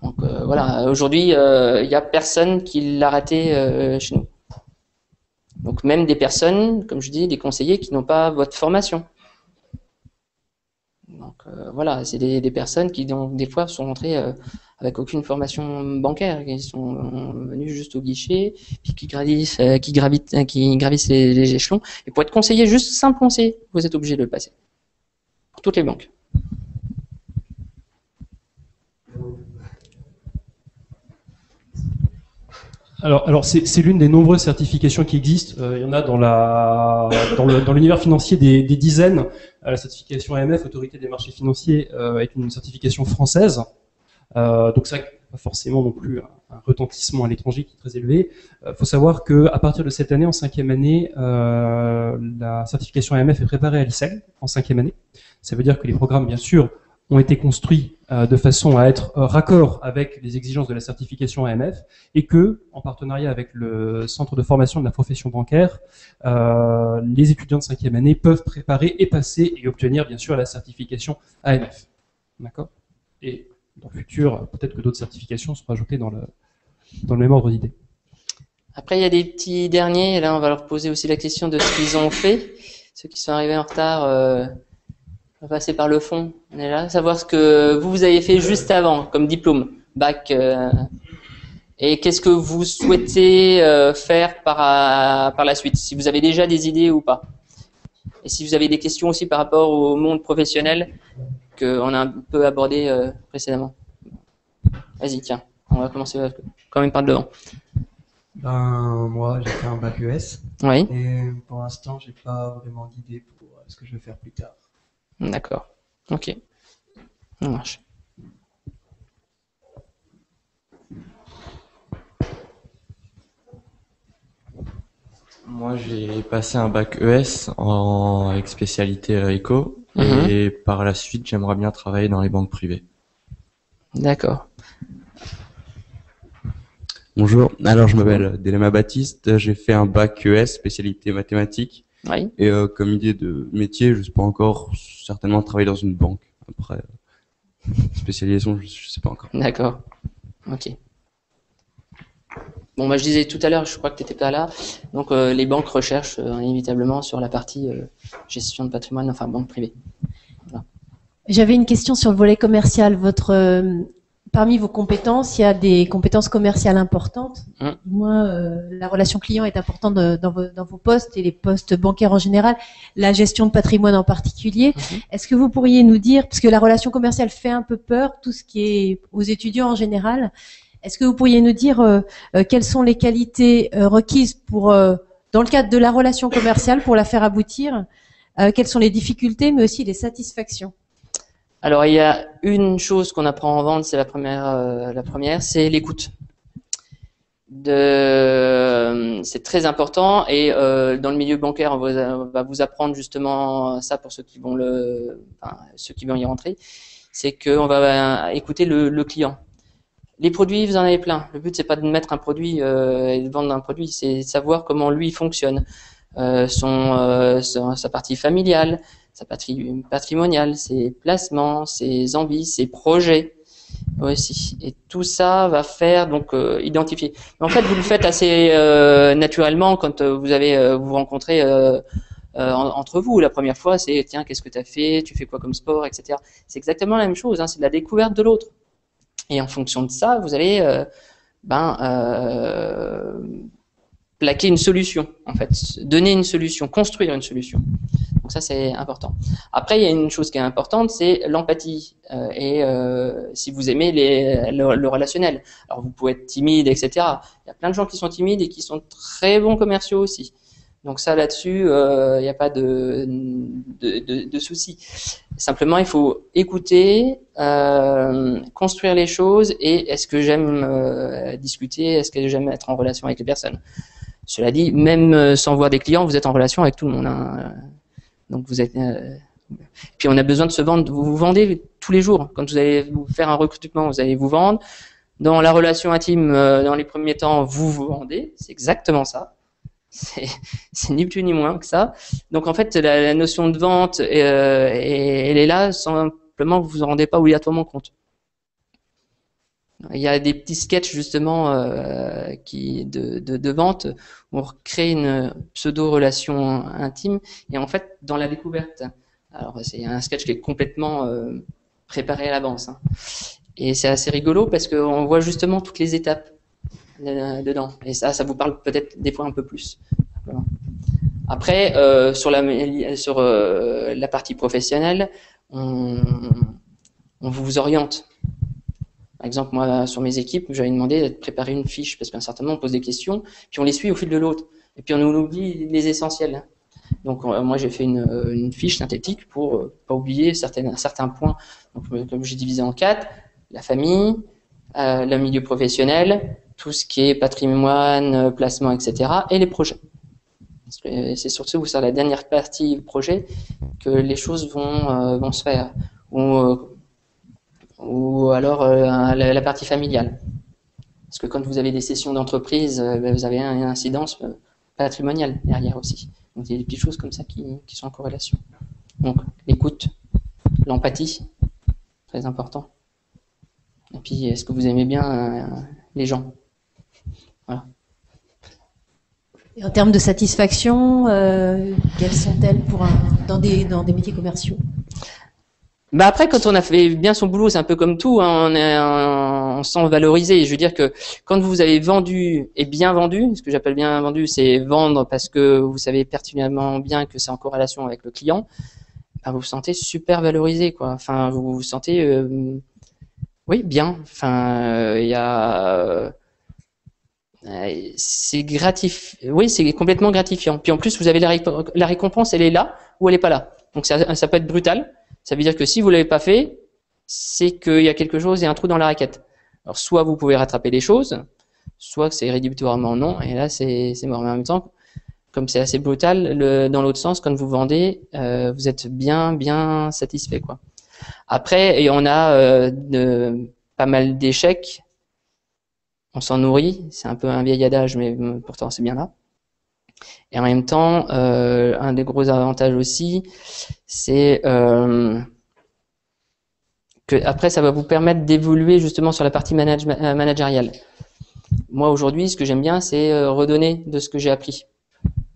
Donc, voilà, aujourd'hui, il n'y a personne qui l'a raté chez nous. Donc, même des personnes, comme je dis, des conseillers qui n'ont pas votre formation. Donc, voilà, c'est des personnes qui, donc, des fois, sont rentrées avec aucune formation bancaire, qui sont venus juste au guichet, puis qui gravissent les échelons. Et pour être conseiller, juste simple conseiller, vous êtes obligé de le passer. Pour toutes les banques. Alors c'est l'une des nombreuses certifications qui existent. Il y en a dans l'univers financier des dizaines. La certification AMF, Autorité des marchés financiers, est une certification française. Donc ça n'a pas forcément non plus un retentissement à l'étranger qui est très élevé. Faut savoir que à partir de cette année, en 5e année, la certification AMF est préparée à l'ISEG en 5e année. Ça veut dire que les programmes, bien sûr, ont été construits de façon à être raccord avec les exigences de la certification AMF et que, en partenariat avec le Centre de formation de la profession bancaire, les étudiants de 5e année peuvent préparer et passer et obtenir, bien sûr, la certification AMF. D'accord ? Et dans le futur, peut-être que d'autres certifications seront ajoutées dans le même ordre d'idée. Après, il y a des petits derniers, et là, on va leur poser aussi la question de ce qu'ils ont fait. Ceux qui sont arrivés en retard, on va passer par le fond. On est là, savoir ce que vous avez fait juste avant, comme diplôme, bac, et qu'est-ce que vous souhaitez faire par la suite, si vous avez déjà des idées ou pas. Et si vous avez des questions aussi par rapport au monde professionnel, qu'on a un peu abordé précédemment. Vas-y, tiens, on va commencer quand même par devant. Moi, j'ai fait un bac ES. Oui. Et pour l'instant, j'ai pas vraiment d'idée pour ce que je vais faire plus tard. D'accord. Ok. Ça marche. Moi, j'ai passé un bac ES avec spécialité éco. Et par la suite, j'aimerais bien travailler dans les banques privées. D'accord. Bonjour, alors je m'appelle Delema Baptiste, j'ai fait un bac ES, spécialité mathématiques. Oui. Et comme idée de métier, je sais pas encore, certainement travailler dans une banque. Après, spécialisation, je sais pas encore. D'accord. Ok. Bon, je disais tout à l'heure, je crois que tu n'étais pas là. Donc, les banques recherchent inévitablement sur la partie gestion de patrimoine, enfin banque privée. Voilà. J'avais une question sur le volet commercial. Parmi vos compétences, il y a des compétences commerciales importantes. Moi, la relation client est importante dans vos postes et les postes bancaires en général, la gestion de patrimoine en particulier. Est-ce que vous pourriez nous dire, parce que la relation commerciale fait un peu peur, tout ce qui est aux étudiants en général, est-ce que vous pourriez nous dire quelles sont les qualités requises dans le cadre de la relation commerciale pour la faire aboutir, quelles sont les difficultés, mais aussi les satisfactions? Alors, il y a une chose qu'on apprend en vente, c'est la première, c'est l'écoute. C'est très important et dans le milieu bancaire, on va vous apprendre justement ça pour ceux qui vont y rentrer, c'est qu'on va écouter le client. Les produits, vous en avez plein. Le but, c'est pas de mettre un produit et de vendre un produit, c'est de savoir comment lui fonctionne, sa partie familiale, sa patrimonial, ses placements, ses envies, ses projets aussi. Et tout ça va faire donc identifier. Mais en fait, vous le faites assez naturellement quand vous vous rencontrez entre vous. La première fois, c'est tiens, qu'est-ce que tu as fait, tu fais quoi comme sport, etc. C'est exactement la même chose, hein, c'est de la découverte de l'autre. Et en fonction de ça, vous allez plaquer une solution, en fait, donner une solution, construire une solution. Donc ça, c'est important. Après, il y a une chose qui est importante, c'est l'empathie. Si vous aimez le relationnel. Alors, vous pouvez être timide, etc. Il y a plein de gens qui sont timides et qui sont très bons commerciaux aussi. Donc ça, là-dessus, il n'y a pas de souci. Simplement, il faut écouter, construire les choses et est-ce que j'aime discuter, est-ce que j'aime être en relation avec les personnes. Cela dit, même sans voir des clients, vous êtes en relation avec tout le monde. Hein. Donc vous êtes. Puis on a besoin de se vendre. Vous vous vendez tous les jours. Quand vous allez vous faire un recrutement, vous allez vous vendre. Dans la relation intime, dans les premiers temps, vous vous vendez. C'est exactement ça. C'est ni plus ni moins que ça. Donc en fait, la notion de vente, elle est là simplement que vous vous en rendez pas obligatoirement compte. Il y a des petits sketchs justement de vente où on crée une pseudo-relation intime et en fait dans la découverte. Alors c'est un sketch qui est complètement préparé à l'avance. Hein. Et c'est assez rigolo parce qu'on voit justement toutes les étapes dedans. Et ça vous parle peut-être des fois un peu plus. Après, sur la partie professionnelle, on vous oriente. Par exemple, moi, sur mes équipes, j'avais demandé de préparer une fiche, parce qu'à un certain moment, on pose des questions, puis on les suit au fil de l'autre. Et puis on oublie les essentiels. Donc moi, j'ai fait une fiche synthétique pour pas oublier certains points. Donc, comme j'ai divisé en 4, la famille, le milieu professionnel, tout ce qui est patrimoine, placement, etc., et les projets. C'est surtout sur la dernière partie du projet que les choses vont se faire. Ou alors la partie familiale. Parce que quand vous avez des sessions d'entreprise, vous avez une incidence patrimoniale derrière aussi. Donc il y a des petites choses comme ça qui sont en corrélation. Donc l'écoute, l'empathie, très important. Et puis est-ce que vous aimez bien les gens? Voilà. Et en termes de satisfaction, quelles sont-elles dans des métiers commerciaux? Bah après, quand on a fait bien son boulot, c'est un peu comme tout, hein, on se sent valorisé. Je veux dire que quand vous avez vendu et bien vendu, ce que j'appelle bien vendu, c'est vendre parce que vous savez pertinemment bien que c'est en corrélation avec le client, bah vous vous sentez super valorisé, quoi. Enfin, vous vous sentez, oui, bien. Enfin, c'est oui, c'est complètement gratifiant. Puis en plus, vous avez la récompense, elle est là ou elle est pas là. Donc ça peut être brutal. Ça veut dire que si vous l'avez pas fait, c'est qu'il y a quelque chose, il y a un trou dans la raquette. Alors soit vous pouvez rattraper les choses, soit que c'est rédhibitoirement non, et là c'est mort. Mais en même temps, comme c'est assez brutal, dans l'autre sens, quand vous vendez, vous êtes bien satisfait, quoi. Après, on a pas mal d'échecs. On s'en nourrit, c'est un peu un vieil adage, mais pourtant c'est bien là. Et en même temps, un des gros avantages aussi, c'est que après ça va vous permettre d'évoluer justement sur la partie managériale. Moi aujourd'hui, ce que j'aime bien, c'est redonner de ce que j'ai appris,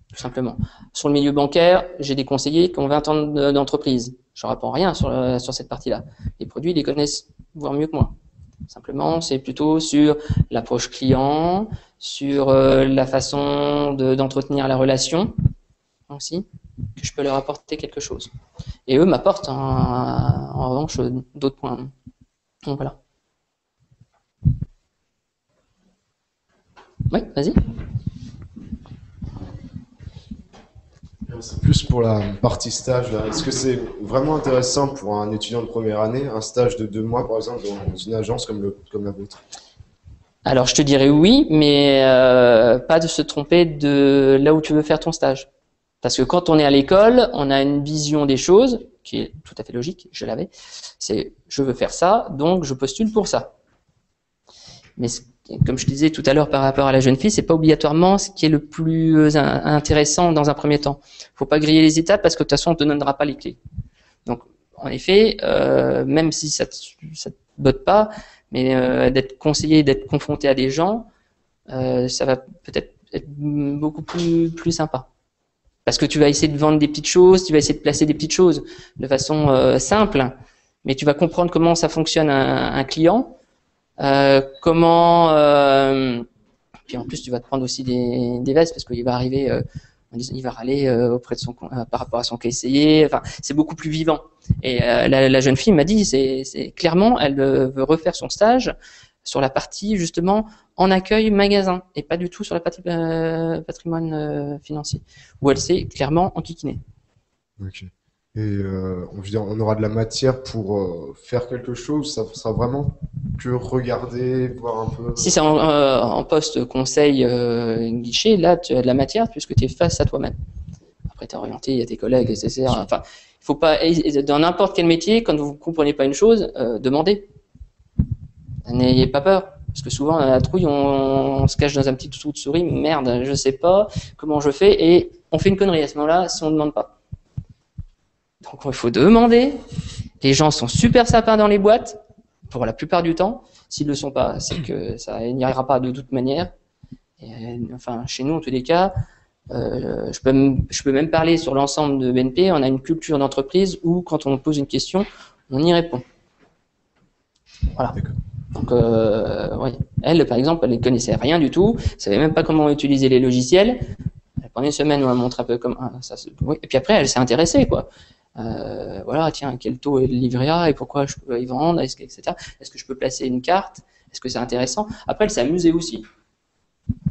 tout simplement. Sur le milieu bancaire, j'ai des conseillers qui ont 20 ans d'entreprise. Je leur apprends rien sur cette partie-là. Les produits, ils les connaissent voire mieux que moi. Simplement, c'est plutôt sur l'approche client, sur la façon d'entretenir la relation aussi, que je peux leur apporter quelque chose. Et eux m'apportent en revanche d'autres points. Donc voilà. Oui, vas-y. C'est plus pour la partie stage. Est-ce que c'est vraiment intéressant pour un étudiant de première année, un stage de 2 mois par exemple dans une agence comme la vôtre? Alors je te dirais oui, mais pas de se tromper de là où tu veux faire ton stage. Parce que quand on est à l'école, on a une vision des choses qui est tout à fait logique, je l'avais. C'est je veux faire ça, donc je postule pour ça. Mais ce comme je disais tout à l'heure par rapport à la jeune fille, c'est pas obligatoirement ce qui est le plus intéressant dans un premier temps. Faut pas griller les étapes parce que de toute façon on te donnera pas les clés. Donc en effet, même si ça te botte pas, mais d'être conseillé, d'être confronté à des gens, ça va peut-être être beaucoup plus sympa. Parce que tu vas essayer de vendre des petites choses, tu vas essayer de placer des petites choses de façon simple, mais tu vas comprendre comment ça fonctionne un client. Puis en plus tu vas te prendre aussi des vestes parce qu'il va arriver, il va râler auprès de son par rapport à son caissier. Enfin, c'est beaucoup plus vivant. Et la jeune fille m'a dit, c'est clairement, elle veut refaire son stage sur la partie justement en accueil magasin et pas du tout sur la partie patrimoine financier où elle s'est clairement enquiquinée. Ok. Et je veux dire, on aura de la matière pour faire quelque chose, ça sera vraiment que regarder, voir un peu. Si c'est en poste conseil guichet, là tu as de la matière puisque tu es face à toi-même. Après tu es orienté, il y a tes collègues, etc. Enfin, il faut pas, dans n'importe quel métier, quand vous ne comprenez pas une chose, demandez. N'ayez pas peur. Parce que souvent, à la trouille, on se cache dans un petit trou de souris, merde, je sais pas comment je fais, et on fait une connerie à ce moment-là si on ne demande pas. Donc il faut demander. Les gens sont super sympas dans les boîtes, pour la plupart du temps. S'ils ne le sont pas, c'est que ça n'ira pas de toute manière. Et, enfin, chez nous, en tous les cas, je peux même parler sur l'ensemble de BNP. On a une culture d'entreprise où, quand on pose une question, on y répond. Voilà. Donc, oui. Elle, par exemple, elle ne connaissait rien du tout, elle ne savait même pas comment utiliser les logiciels. Elle prenait une semaine où elle montre un peu comment ça se... Oui. Et puis après, elle s'est intéressée, quoi. Voilà, tiens, quel taux est le livret A et pourquoi je peux y vendre, etc. Est-ce que je peux placer une carte? Est-ce que c'est intéressant? Après, elle s'est amusée aussi.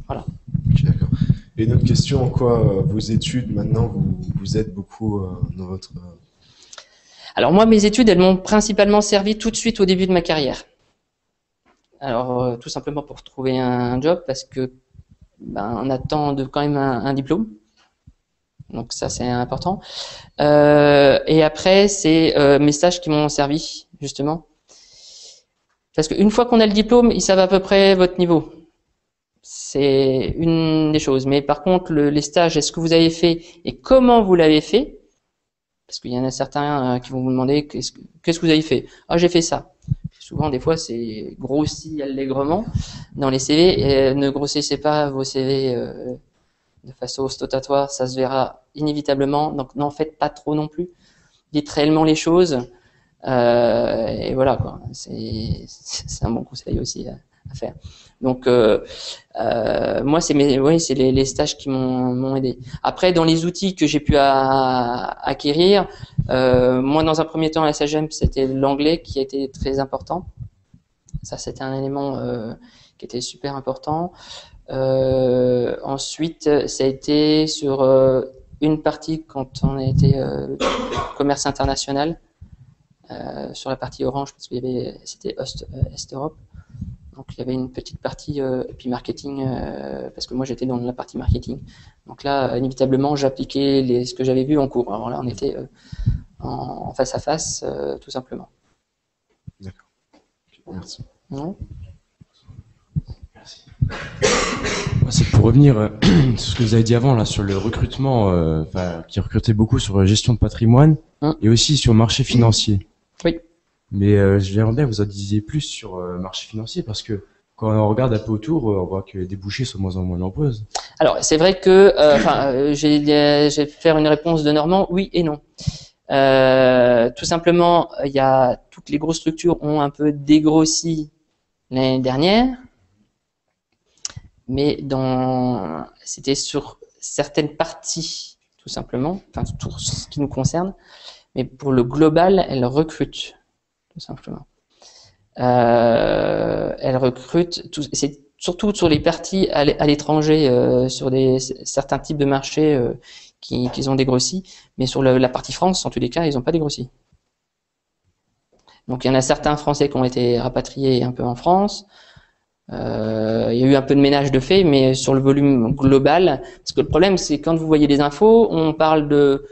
Voilà. Okay, d'accord. Et une autre question, en quoi vos études, maintenant, vous aident beaucoup dans votre... Alors moi, mes études, elles m'ont principalement servi tout de suite au début de ma carrière. Alors, tout simplement pour trouver un job, parce que on attend quand même un diplôme. Donc ça, c'est important. Et après, c'est mes stages qui m'ont servi, justement. Parce qu'une fois qu'on a le diplôme, ils savent à peu près votre niveau. C'est une des choses. Mais par contre, les stages, est-ce que vous avez fait et comment vous l'avez fait? Parce qu'il y en a certains qui vont vous demander qu'est-ce que vous avez fait? Ah, j'ai fait ça. Souvent, des fois, c'est grossi allègrement dans les CV. Et ne grossissez pas vos CV de façon ostentatoire, ça se verra inévitablement. Donc, n'en faites pas trop non plus. Dites réellement les choses. Et voilà, quoi. C'est un bon conseil aussi à faire. Donc, moi, c'est les stages qui m'ont aidé. Après, dans les outils que j'ai pu acquérir, moi, dans un premier temps, à la SAGEM, c'était l'anglais qui a été très important. Ça, c'était un élément qui était super important. Ensuite, ça a été sur une partie quand on était commerce international, sur la partie Orange, parce qu'il y avait, c'était Est Europe. Donc il y avait une petite partie et puis marketing parce que moi j'étais dans la partie marketing. Donc là inévitablement j'appliquais ce que j'avais vu en cours. Alors là on était en face à face tout simplement. D'accord. Merci. Ouais. C'est pour revenir sur ce que vous avez dit avant là sur le recrutement, qui recrutait beaucoup sur la gestion de patrimoine et aussi sur le marché financier. Oui. Mais j'aimerais bien que vous en disiez plus sur le marché financier parce que quand on regarde un peu autour, on voit que les débouchés sont de moins en moins nombreuses. Alors c'est vrai que, je vais faire une réponse de Normand, oui et non. Tout simplement, toutes les grosses structures ont un peu dégrossi l'année dernière, mais c'était sur certaines parties, tout simplement, enfin tout ce qui nous concerne, mais pour le global, elles recrutent. Tout simplement. Elle recrute, c'est surtout sur les parties à l'étranger, sur certains types de marchés qu'ils ont dégrossi, mais sur la partie France, en tous les cas, ils n'ont pas dégrossi. Donc il y en a certains Français qui ont été rapatriés un peu en France. Il y a eu un peu de ménage de fait, mais sur le volume global, parce que le problème, c'est quand vous voyez les infos, on parle de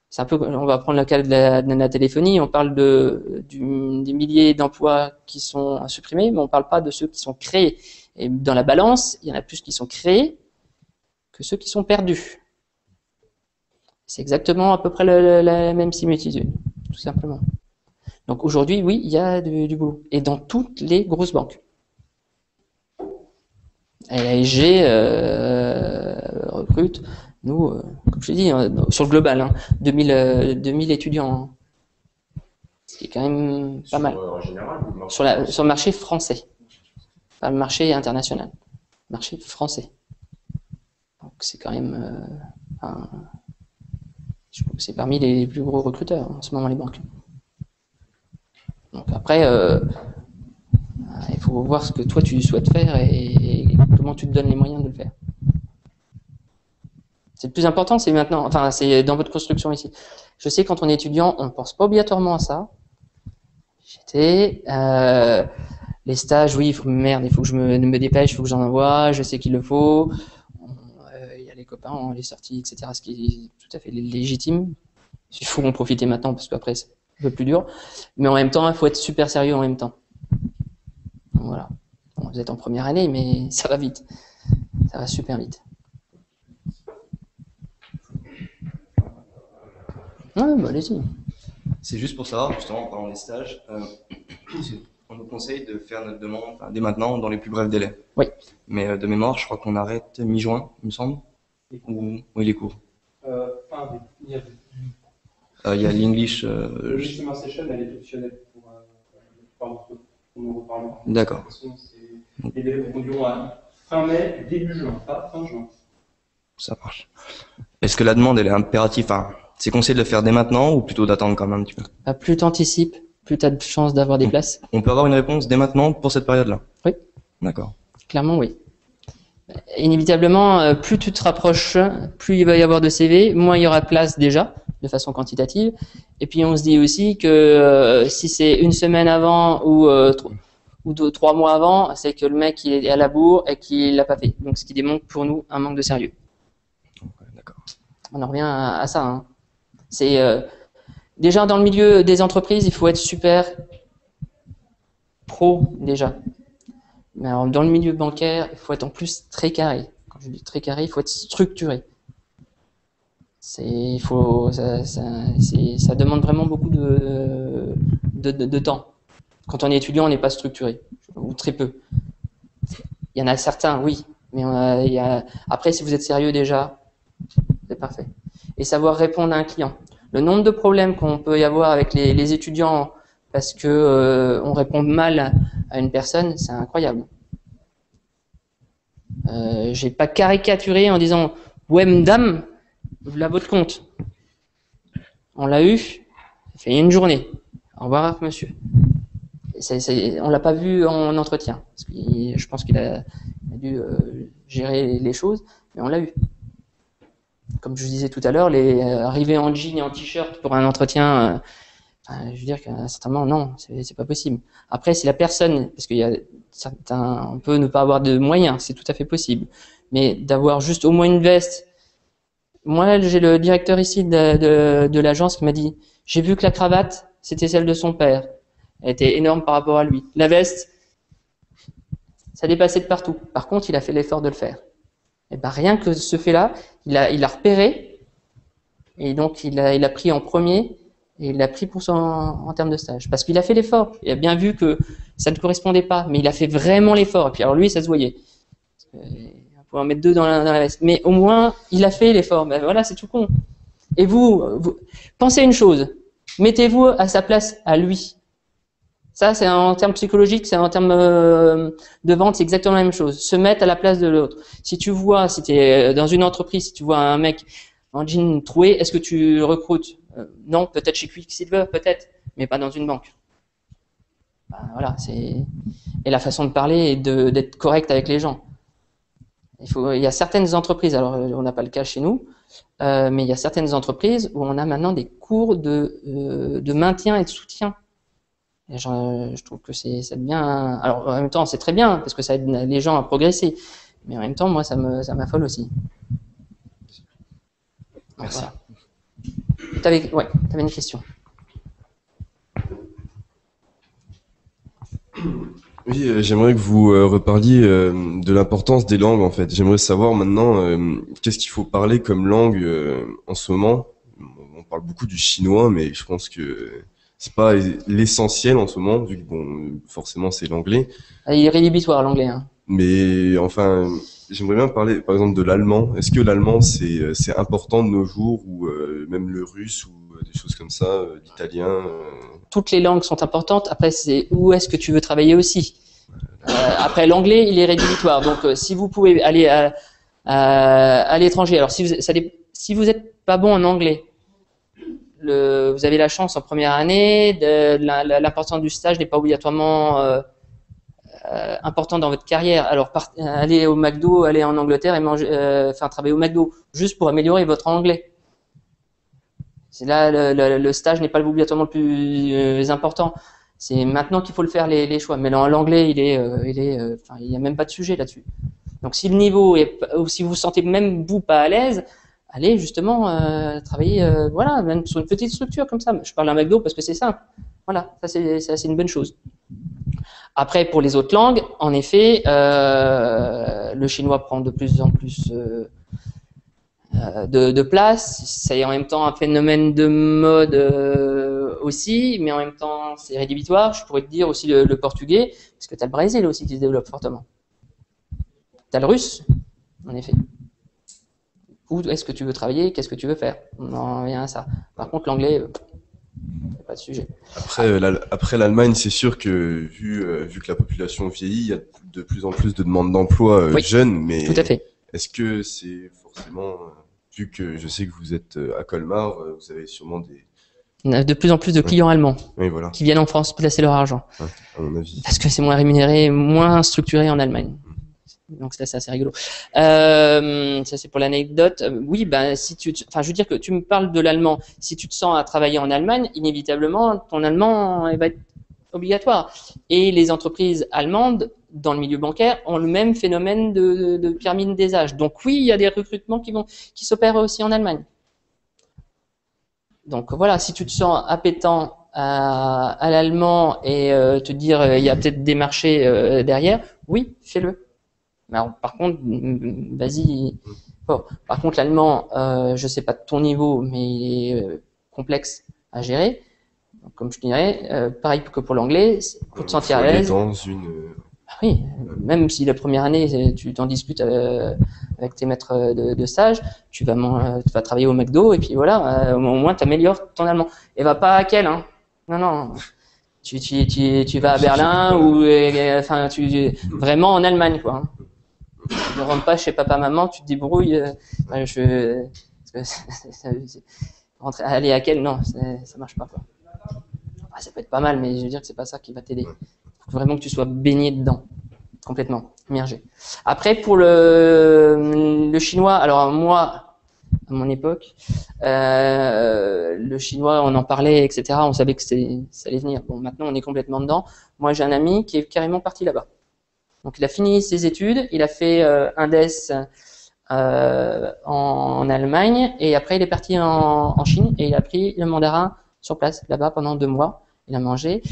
C'est un peu, on va prendre le cas de la téléphonie, on parle des milliers d'emplois qui sont supprimés, mais on parle pas de ceux qui sont créés. Et dans la balance, il y en a plus qui sont créés que ceux qui sont perdus. C'est exactement à peu près la même similitude, tout simplement. Donc aujourd'hui, oui, il y a du boulot. Et dans toutes les grosses banques. AIG recrute, nous, comme je l'ai dit, sur le global, 2000 étudiants. Ce qui est quand même pas mal. En général, sur le marché français. Pas le marché international. Marché français. Donc c'est quand même... je trouve que c'est parmi les plus gros recruteurs en ce moment, les banques. Donc après, il faut voir ce que toi tu souhaites faire et comment tu te donnes les moyens de le faire. C'est le plus important, c'est maintenant, enfin c'est dans votre construction ici. Je sais quand on est étudiant, on ne pense pas obligatoirement à ça. Les stages, oui, il faut que je me dépêche, il faut que j'en envoie, je sais qu'il le faut. Il y a les copains, on les sorties, etc. Ce qui est tout à fait légitime. Il faut en profiter maintenant parce qu'après c'est un peu plus dur. Mais en même temps, il faut être super sérieux en même temps. Donc, voilà. Bon, vous êtes en première année, mais ça va vite. Ça va super vite. Ouais, bah allez-y. C'est juste pour savoir, justement, en parlant des stages, on nous conseille de faire notre demande dès maintenant, dans les plus brefs délais. Oui. Mais de mémoire, je crois qu'on arrête mi-juin, il me semble. Ou les cours. Il y a l'English. L'English Session, elle est optionnelle pour nous reparler. D'accord. Les délais conduiront à fin mai, début juin, pas fin juin. Ça marche. Est-ce que la demande, elle est impérative? Enfin, c'est conseillé de le faire dès maintenant ou plutôt d'attendre quand même un petit peu? Plus tu anticipes, plus tu as de chances d'avoir des places. On peut avoir une réponse dès maintenant pour cette période-là? Oui. D'accord. Clairement, oui. Inévitablement, plus tu te rapproches, plus il va y avoir de CV, moins il y aura de place déjà, de façon quantitative. Et puis on se dit aussi que si c'est une semaine avant ou 3 mois avant, c'est que le mec il est à la bourre et qu'il l'a pas fait. Donc ce qui démontre pour nous un manque de sérieux. D'accord. On en revient à ça. Hein. C'est déjà dans le milieu des entreprises, il faut être super pro déjà. Mais alors, dans le milieu bancaire, il faut être en plus très carré. Quand je dis très carré, il faut être structuré. Ça demande vraiment beaucoup de temps. Quand on est étudiant, on n'est pas structuré, ou très peu. Il y en a certains, oui, mais après, si vous êtes sérieux déjà, c'est parfait. Et savoir répondre à un client. Le nombre de problèmes qu'on peut y avoir avec les étudiants parce que on répond mal à une personne, c'est incroyable. J'ai pas caricaturé en disant ouais madame, voilà votre compte. On l'a eu, ça fait une journée. Au revoir monsieur. On l'a pas vu en entretien. Parce que je pense qu'il a dû gérer les choses, mais on l'a eu. Comme je disais tout à l'heure, arriver en jean et en t-shirt pour un entretien. Je veux dire qu'à certains moments, non, c'est pas possible. Après, si la personne, parce qu'il y a certains, on peut ne pas avoir de moyens, c'est tout à fait possible, mais d'avoir juste au moins une veste. Moi, j'ai le directeur ici de l'agence qui m'a dit, j'ai vu que la cravate, c'était celle de son père. Elle était énorme par rapport à lui. La veste, ça dépassait de partout. Par contre, il a fait l'effort de le faire. Et ben, rien que ce fait-là, il a repéré, et donc il a pris en premier. Et il l'a pris en termes de stage. Parce qu'il a fait l'effort. Il a bien vu que ça ne correspondait pas. Mais il a fait vraiment l'effort. Et puis alors lui, ça se voyait. On pouvait en mettre 2 dans la veste. Mais au moins, il a fait l'effort. Ben voilà, c'est tout con. Et vous, pensez à une chose. Mettez-vous à sa place, à lui. Ça, c'est en termes psychologiques, c'est en termes de vente, c'est exactement la même chose. Se mettre à la place de l'autre. Si tu es dans une entreprise, si tu vois un mec en jean troué, est-ce que tu le recrutes? Non, peut-être chez Quicksilver, peut-être, mais pas dans une banque. Ben, voilà, et la façon de parler et d'être correct avec les gens. Il y a certaines entreprises, alors on n'a pas le cas chez nous, mais il y a certaines entreprises où on a maintenant des cours de maintien et de soutien. Et je trouve que ça devient. Alors en même temps, c'est très bien parce que ça aide les gens à progresser, mais en même temps, moi, ça m'affole aussi. Merci. Voilà. t'avais une question. Oui, j'aimerais que vous reparliez de l'importance des langues en fait. J'aimerais savoir maintenant qu'est-ce qu'il faut parler comme langue en ce moment. On parle beaucoup du chinois, mais je pense que c'est pas l'essentiel en ce moment, vu que bon, forcément c'est l'anglais. Il est rédhibitoire l'anglais. Hein. Mais enfin, j'aimerais bien parler par exemple de l'allemand. Est-ce que l'allemand c'est important de nos jours, ou même le russe ou des choses comme ça, l'italien Toutes les langues sont importantes. Après, c'est où est-ce que tu veux travailler aussi. Après, l'anglais, il est rédhibitoire. Donc, si vous pouvez aller à l'étranger, alors si vous êtes pas bon en anglais, vous avez la chance en première année, l'importance du stage n'est pas obligatoirement important dans votre carrière. Alors, aller au McDo, aller en Angleterre et travailler au McDo, juste pour améliorer votre anglais. C'est là, le stage n'est pas obligatoirement le plus important. C'est maintenant qu'il faut le faire les choix. Mais l'anglais, il y a même pas de sujet là-dessus. Donc, si le niveau ou si vous vous sentez même vous pas à l'aise, allez justement travailler, même sur une petite structure comme ça. Je parle d'un McDo parce que c'est simple. Voilà, ça c'est une bonne chose. Après, pour les autres langues, en effet, le chinois prend de plus en plus de place. C'est en même temps un phénomène de mode aussi, mais en même temps c'est rédhibitoire. Je pourrais te dire aussi le portugais, parce que tu as le Brésil aussi qui se développe fortement. Tu as le russe, en effet. Où est-ce que tu veux travailler? Qu'est-ce que tu veux faire? On en revient à ça. Par contre, l'anglais, pas de sujet. Après l'Allemagne, c'est sûr que vu que la population vieillit, il y a de plus en plus de demandes d'emploi jeunes, mais tout à fait. Est-ce que c'est forcément, vu que je sais que vous êtes à Colmar, vous avez sûrement de plus en plus de clients allemands qui viennent en France placer leur argent. À mon avis. Parce que c'est moins rémunéré, moins structuré en Allemagne. Donc ça, c'est assez rigolo. Ça, c'est pour l'anecdote. Oui, je veux dire que tu me parles de l'allemand. Si tu te sens à travailler en Allemagne, inévitablement, ton allemand va être obligatoire. Et les entreprises allemandes, dans le milieu bancaire, ont le même phénomène de pyramide des âges. Donc oui, il y a des recrutements qui s'opèrent aussi en Allemagne. Donc voilà, si tu te sens appétent à l'allemand et te dire il y a peut-être des marchés derrière, oui, fais-le. Alors, par contre, vas-y. Bon, par contre, l'allemand, je sais pas de ton niveau, mais il est complexe à gérer. Donc, comme je dirais, pareil que pour l'anglais, pour te sentir à l'aise. Oui, même si la première année, tu t'en discutes avec tes maîtres de stage, tu vas travailler au McDo et puis voilà, au moins tu améliores ton allemand. Et va pas à quel, hein. Non. Tu vas à Berlin ou vraiment en Allemagne, quoi. Ne rentre pas chez papa-maman, tu te débrouilles. Aller à quel? Non, ça marche pas, quoi. Ça peut être pas mal, mais je veux dire que c'est pas ça qui va t'aider. Il faut vraiment que tu sois baigné dedans, complètement, immergé. Après, pour le chinois, alors moi, à mon époque, le chinois, on en parlait, etc. On savait que ça allait venir. Bon, maintenant, on est complètement dedans. Moi, j'ai un ami qui est carrément parti là-bas. Donc, il a fini ses études, il a fait un DES en Allemagne, et après, il est parti en Chine, et il a appris le mandarin sur place, là-bas, pendant 2 mois. Il a mangé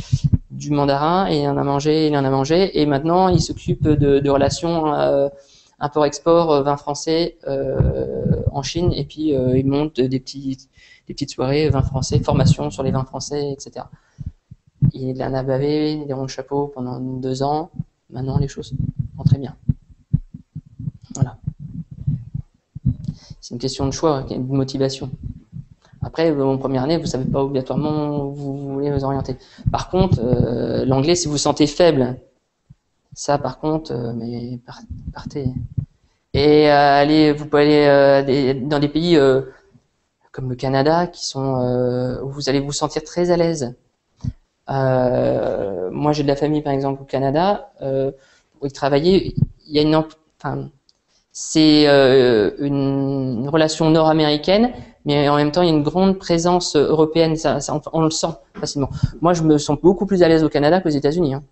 du mandarin, et il en a mangé, et maintenant, il s'occupe de relations import-export vin français en Chine, et puis il monte des petites soirées vin français, formation sur les vins français, etc. Il en a bavé des ronds de chapeau pendant 2 ans. Maintenant, les choses vont très bien. Voilà. C'est une question de choix, de motivation. Après, en première année, vous ne savez pas obligatoirement où vous voulez vous orienter. Par contre, l'anglais, si vous vous sentez faible, ça, par contre, mais partez. Et vous pouvez aller dans des pays comme le Canada, où vous allez vous sentir très à l'aise. Moi, j'ai de la famille, par exemple, au Canada, où y travailler. Il y a c'est une relation nord-américaine, mais en même temps, il y a une grande présence européenne. On le sent facilement. Moi, je me sens beaucoup plus à l'aise au Canada qu'aux États-Unis. Hein.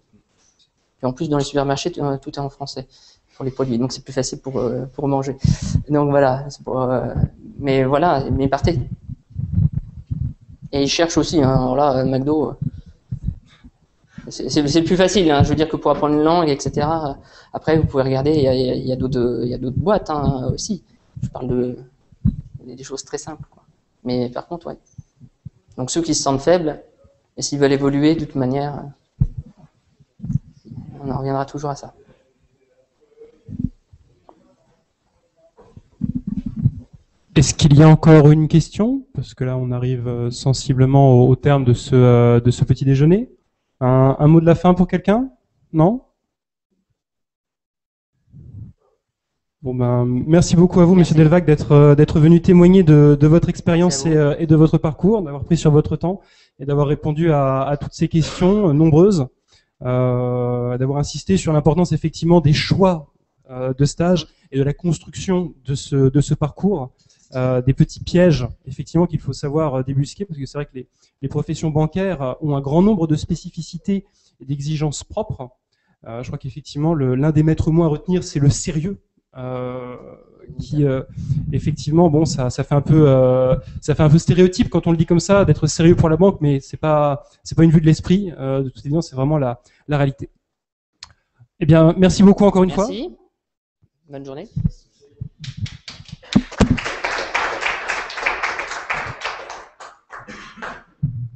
Et en plus, dans les supermarchés, tout est en français pour les produits, donc c'est plus facile pour manger. Donc voilà. Mais partez. Et ils cherchent aussi, hein. Alors là, McDo, c'est plus facile, hein. Je veux dire que pour apprendre une langue, etc. Après, vous pouvez regarder, il y a d'autres boîtes, hein, aussi. Je parle des choses très simples, quoi. Mais par contre, ouais. Donc ceux qui se sentent faibles, et s'ils veulent évoluer, de toute manière, on en reviendra toujours à ça. Est-ce qu'il y a encore une question? Parce que là, on arrive sensiblement au terme de ce petit déjeuner. Un mot de la fin pour quelqu'un? Non? Bon ben, merci beaucoup à vous, Monsieur Delvac, d'être venu témoigner de votre expérience et de votre parcours, d'avoir pris sur votre temps et d'avoir répondu à toutes ces questions nombreuses, d'avoir insisté sur l'importance effectivement des choix de stage et de la construction de ce parcours, des petits pièges effectivement qu'il faut savoir débusquer, parce que c'est vrai que les professions bancaires ont un grand nombre de spécificités et d'exigences propres. Je crois qu'effectivement l'un des maîtres mots à retenir, c'est le sérieux. Qui effectivement, bon, ça fait un peu stéréotype quand on le dit comme ça, d'être sérieux pour la banque, mais c'est pas une vue de l'esprit. De toute évidence, c'est vraiment la réalité. Eh bien, merci beaucoup encore une fois. Merci. Bonne journée.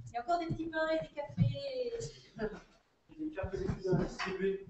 Il y a encore des petits pains et des cafés. Des cafés distribués.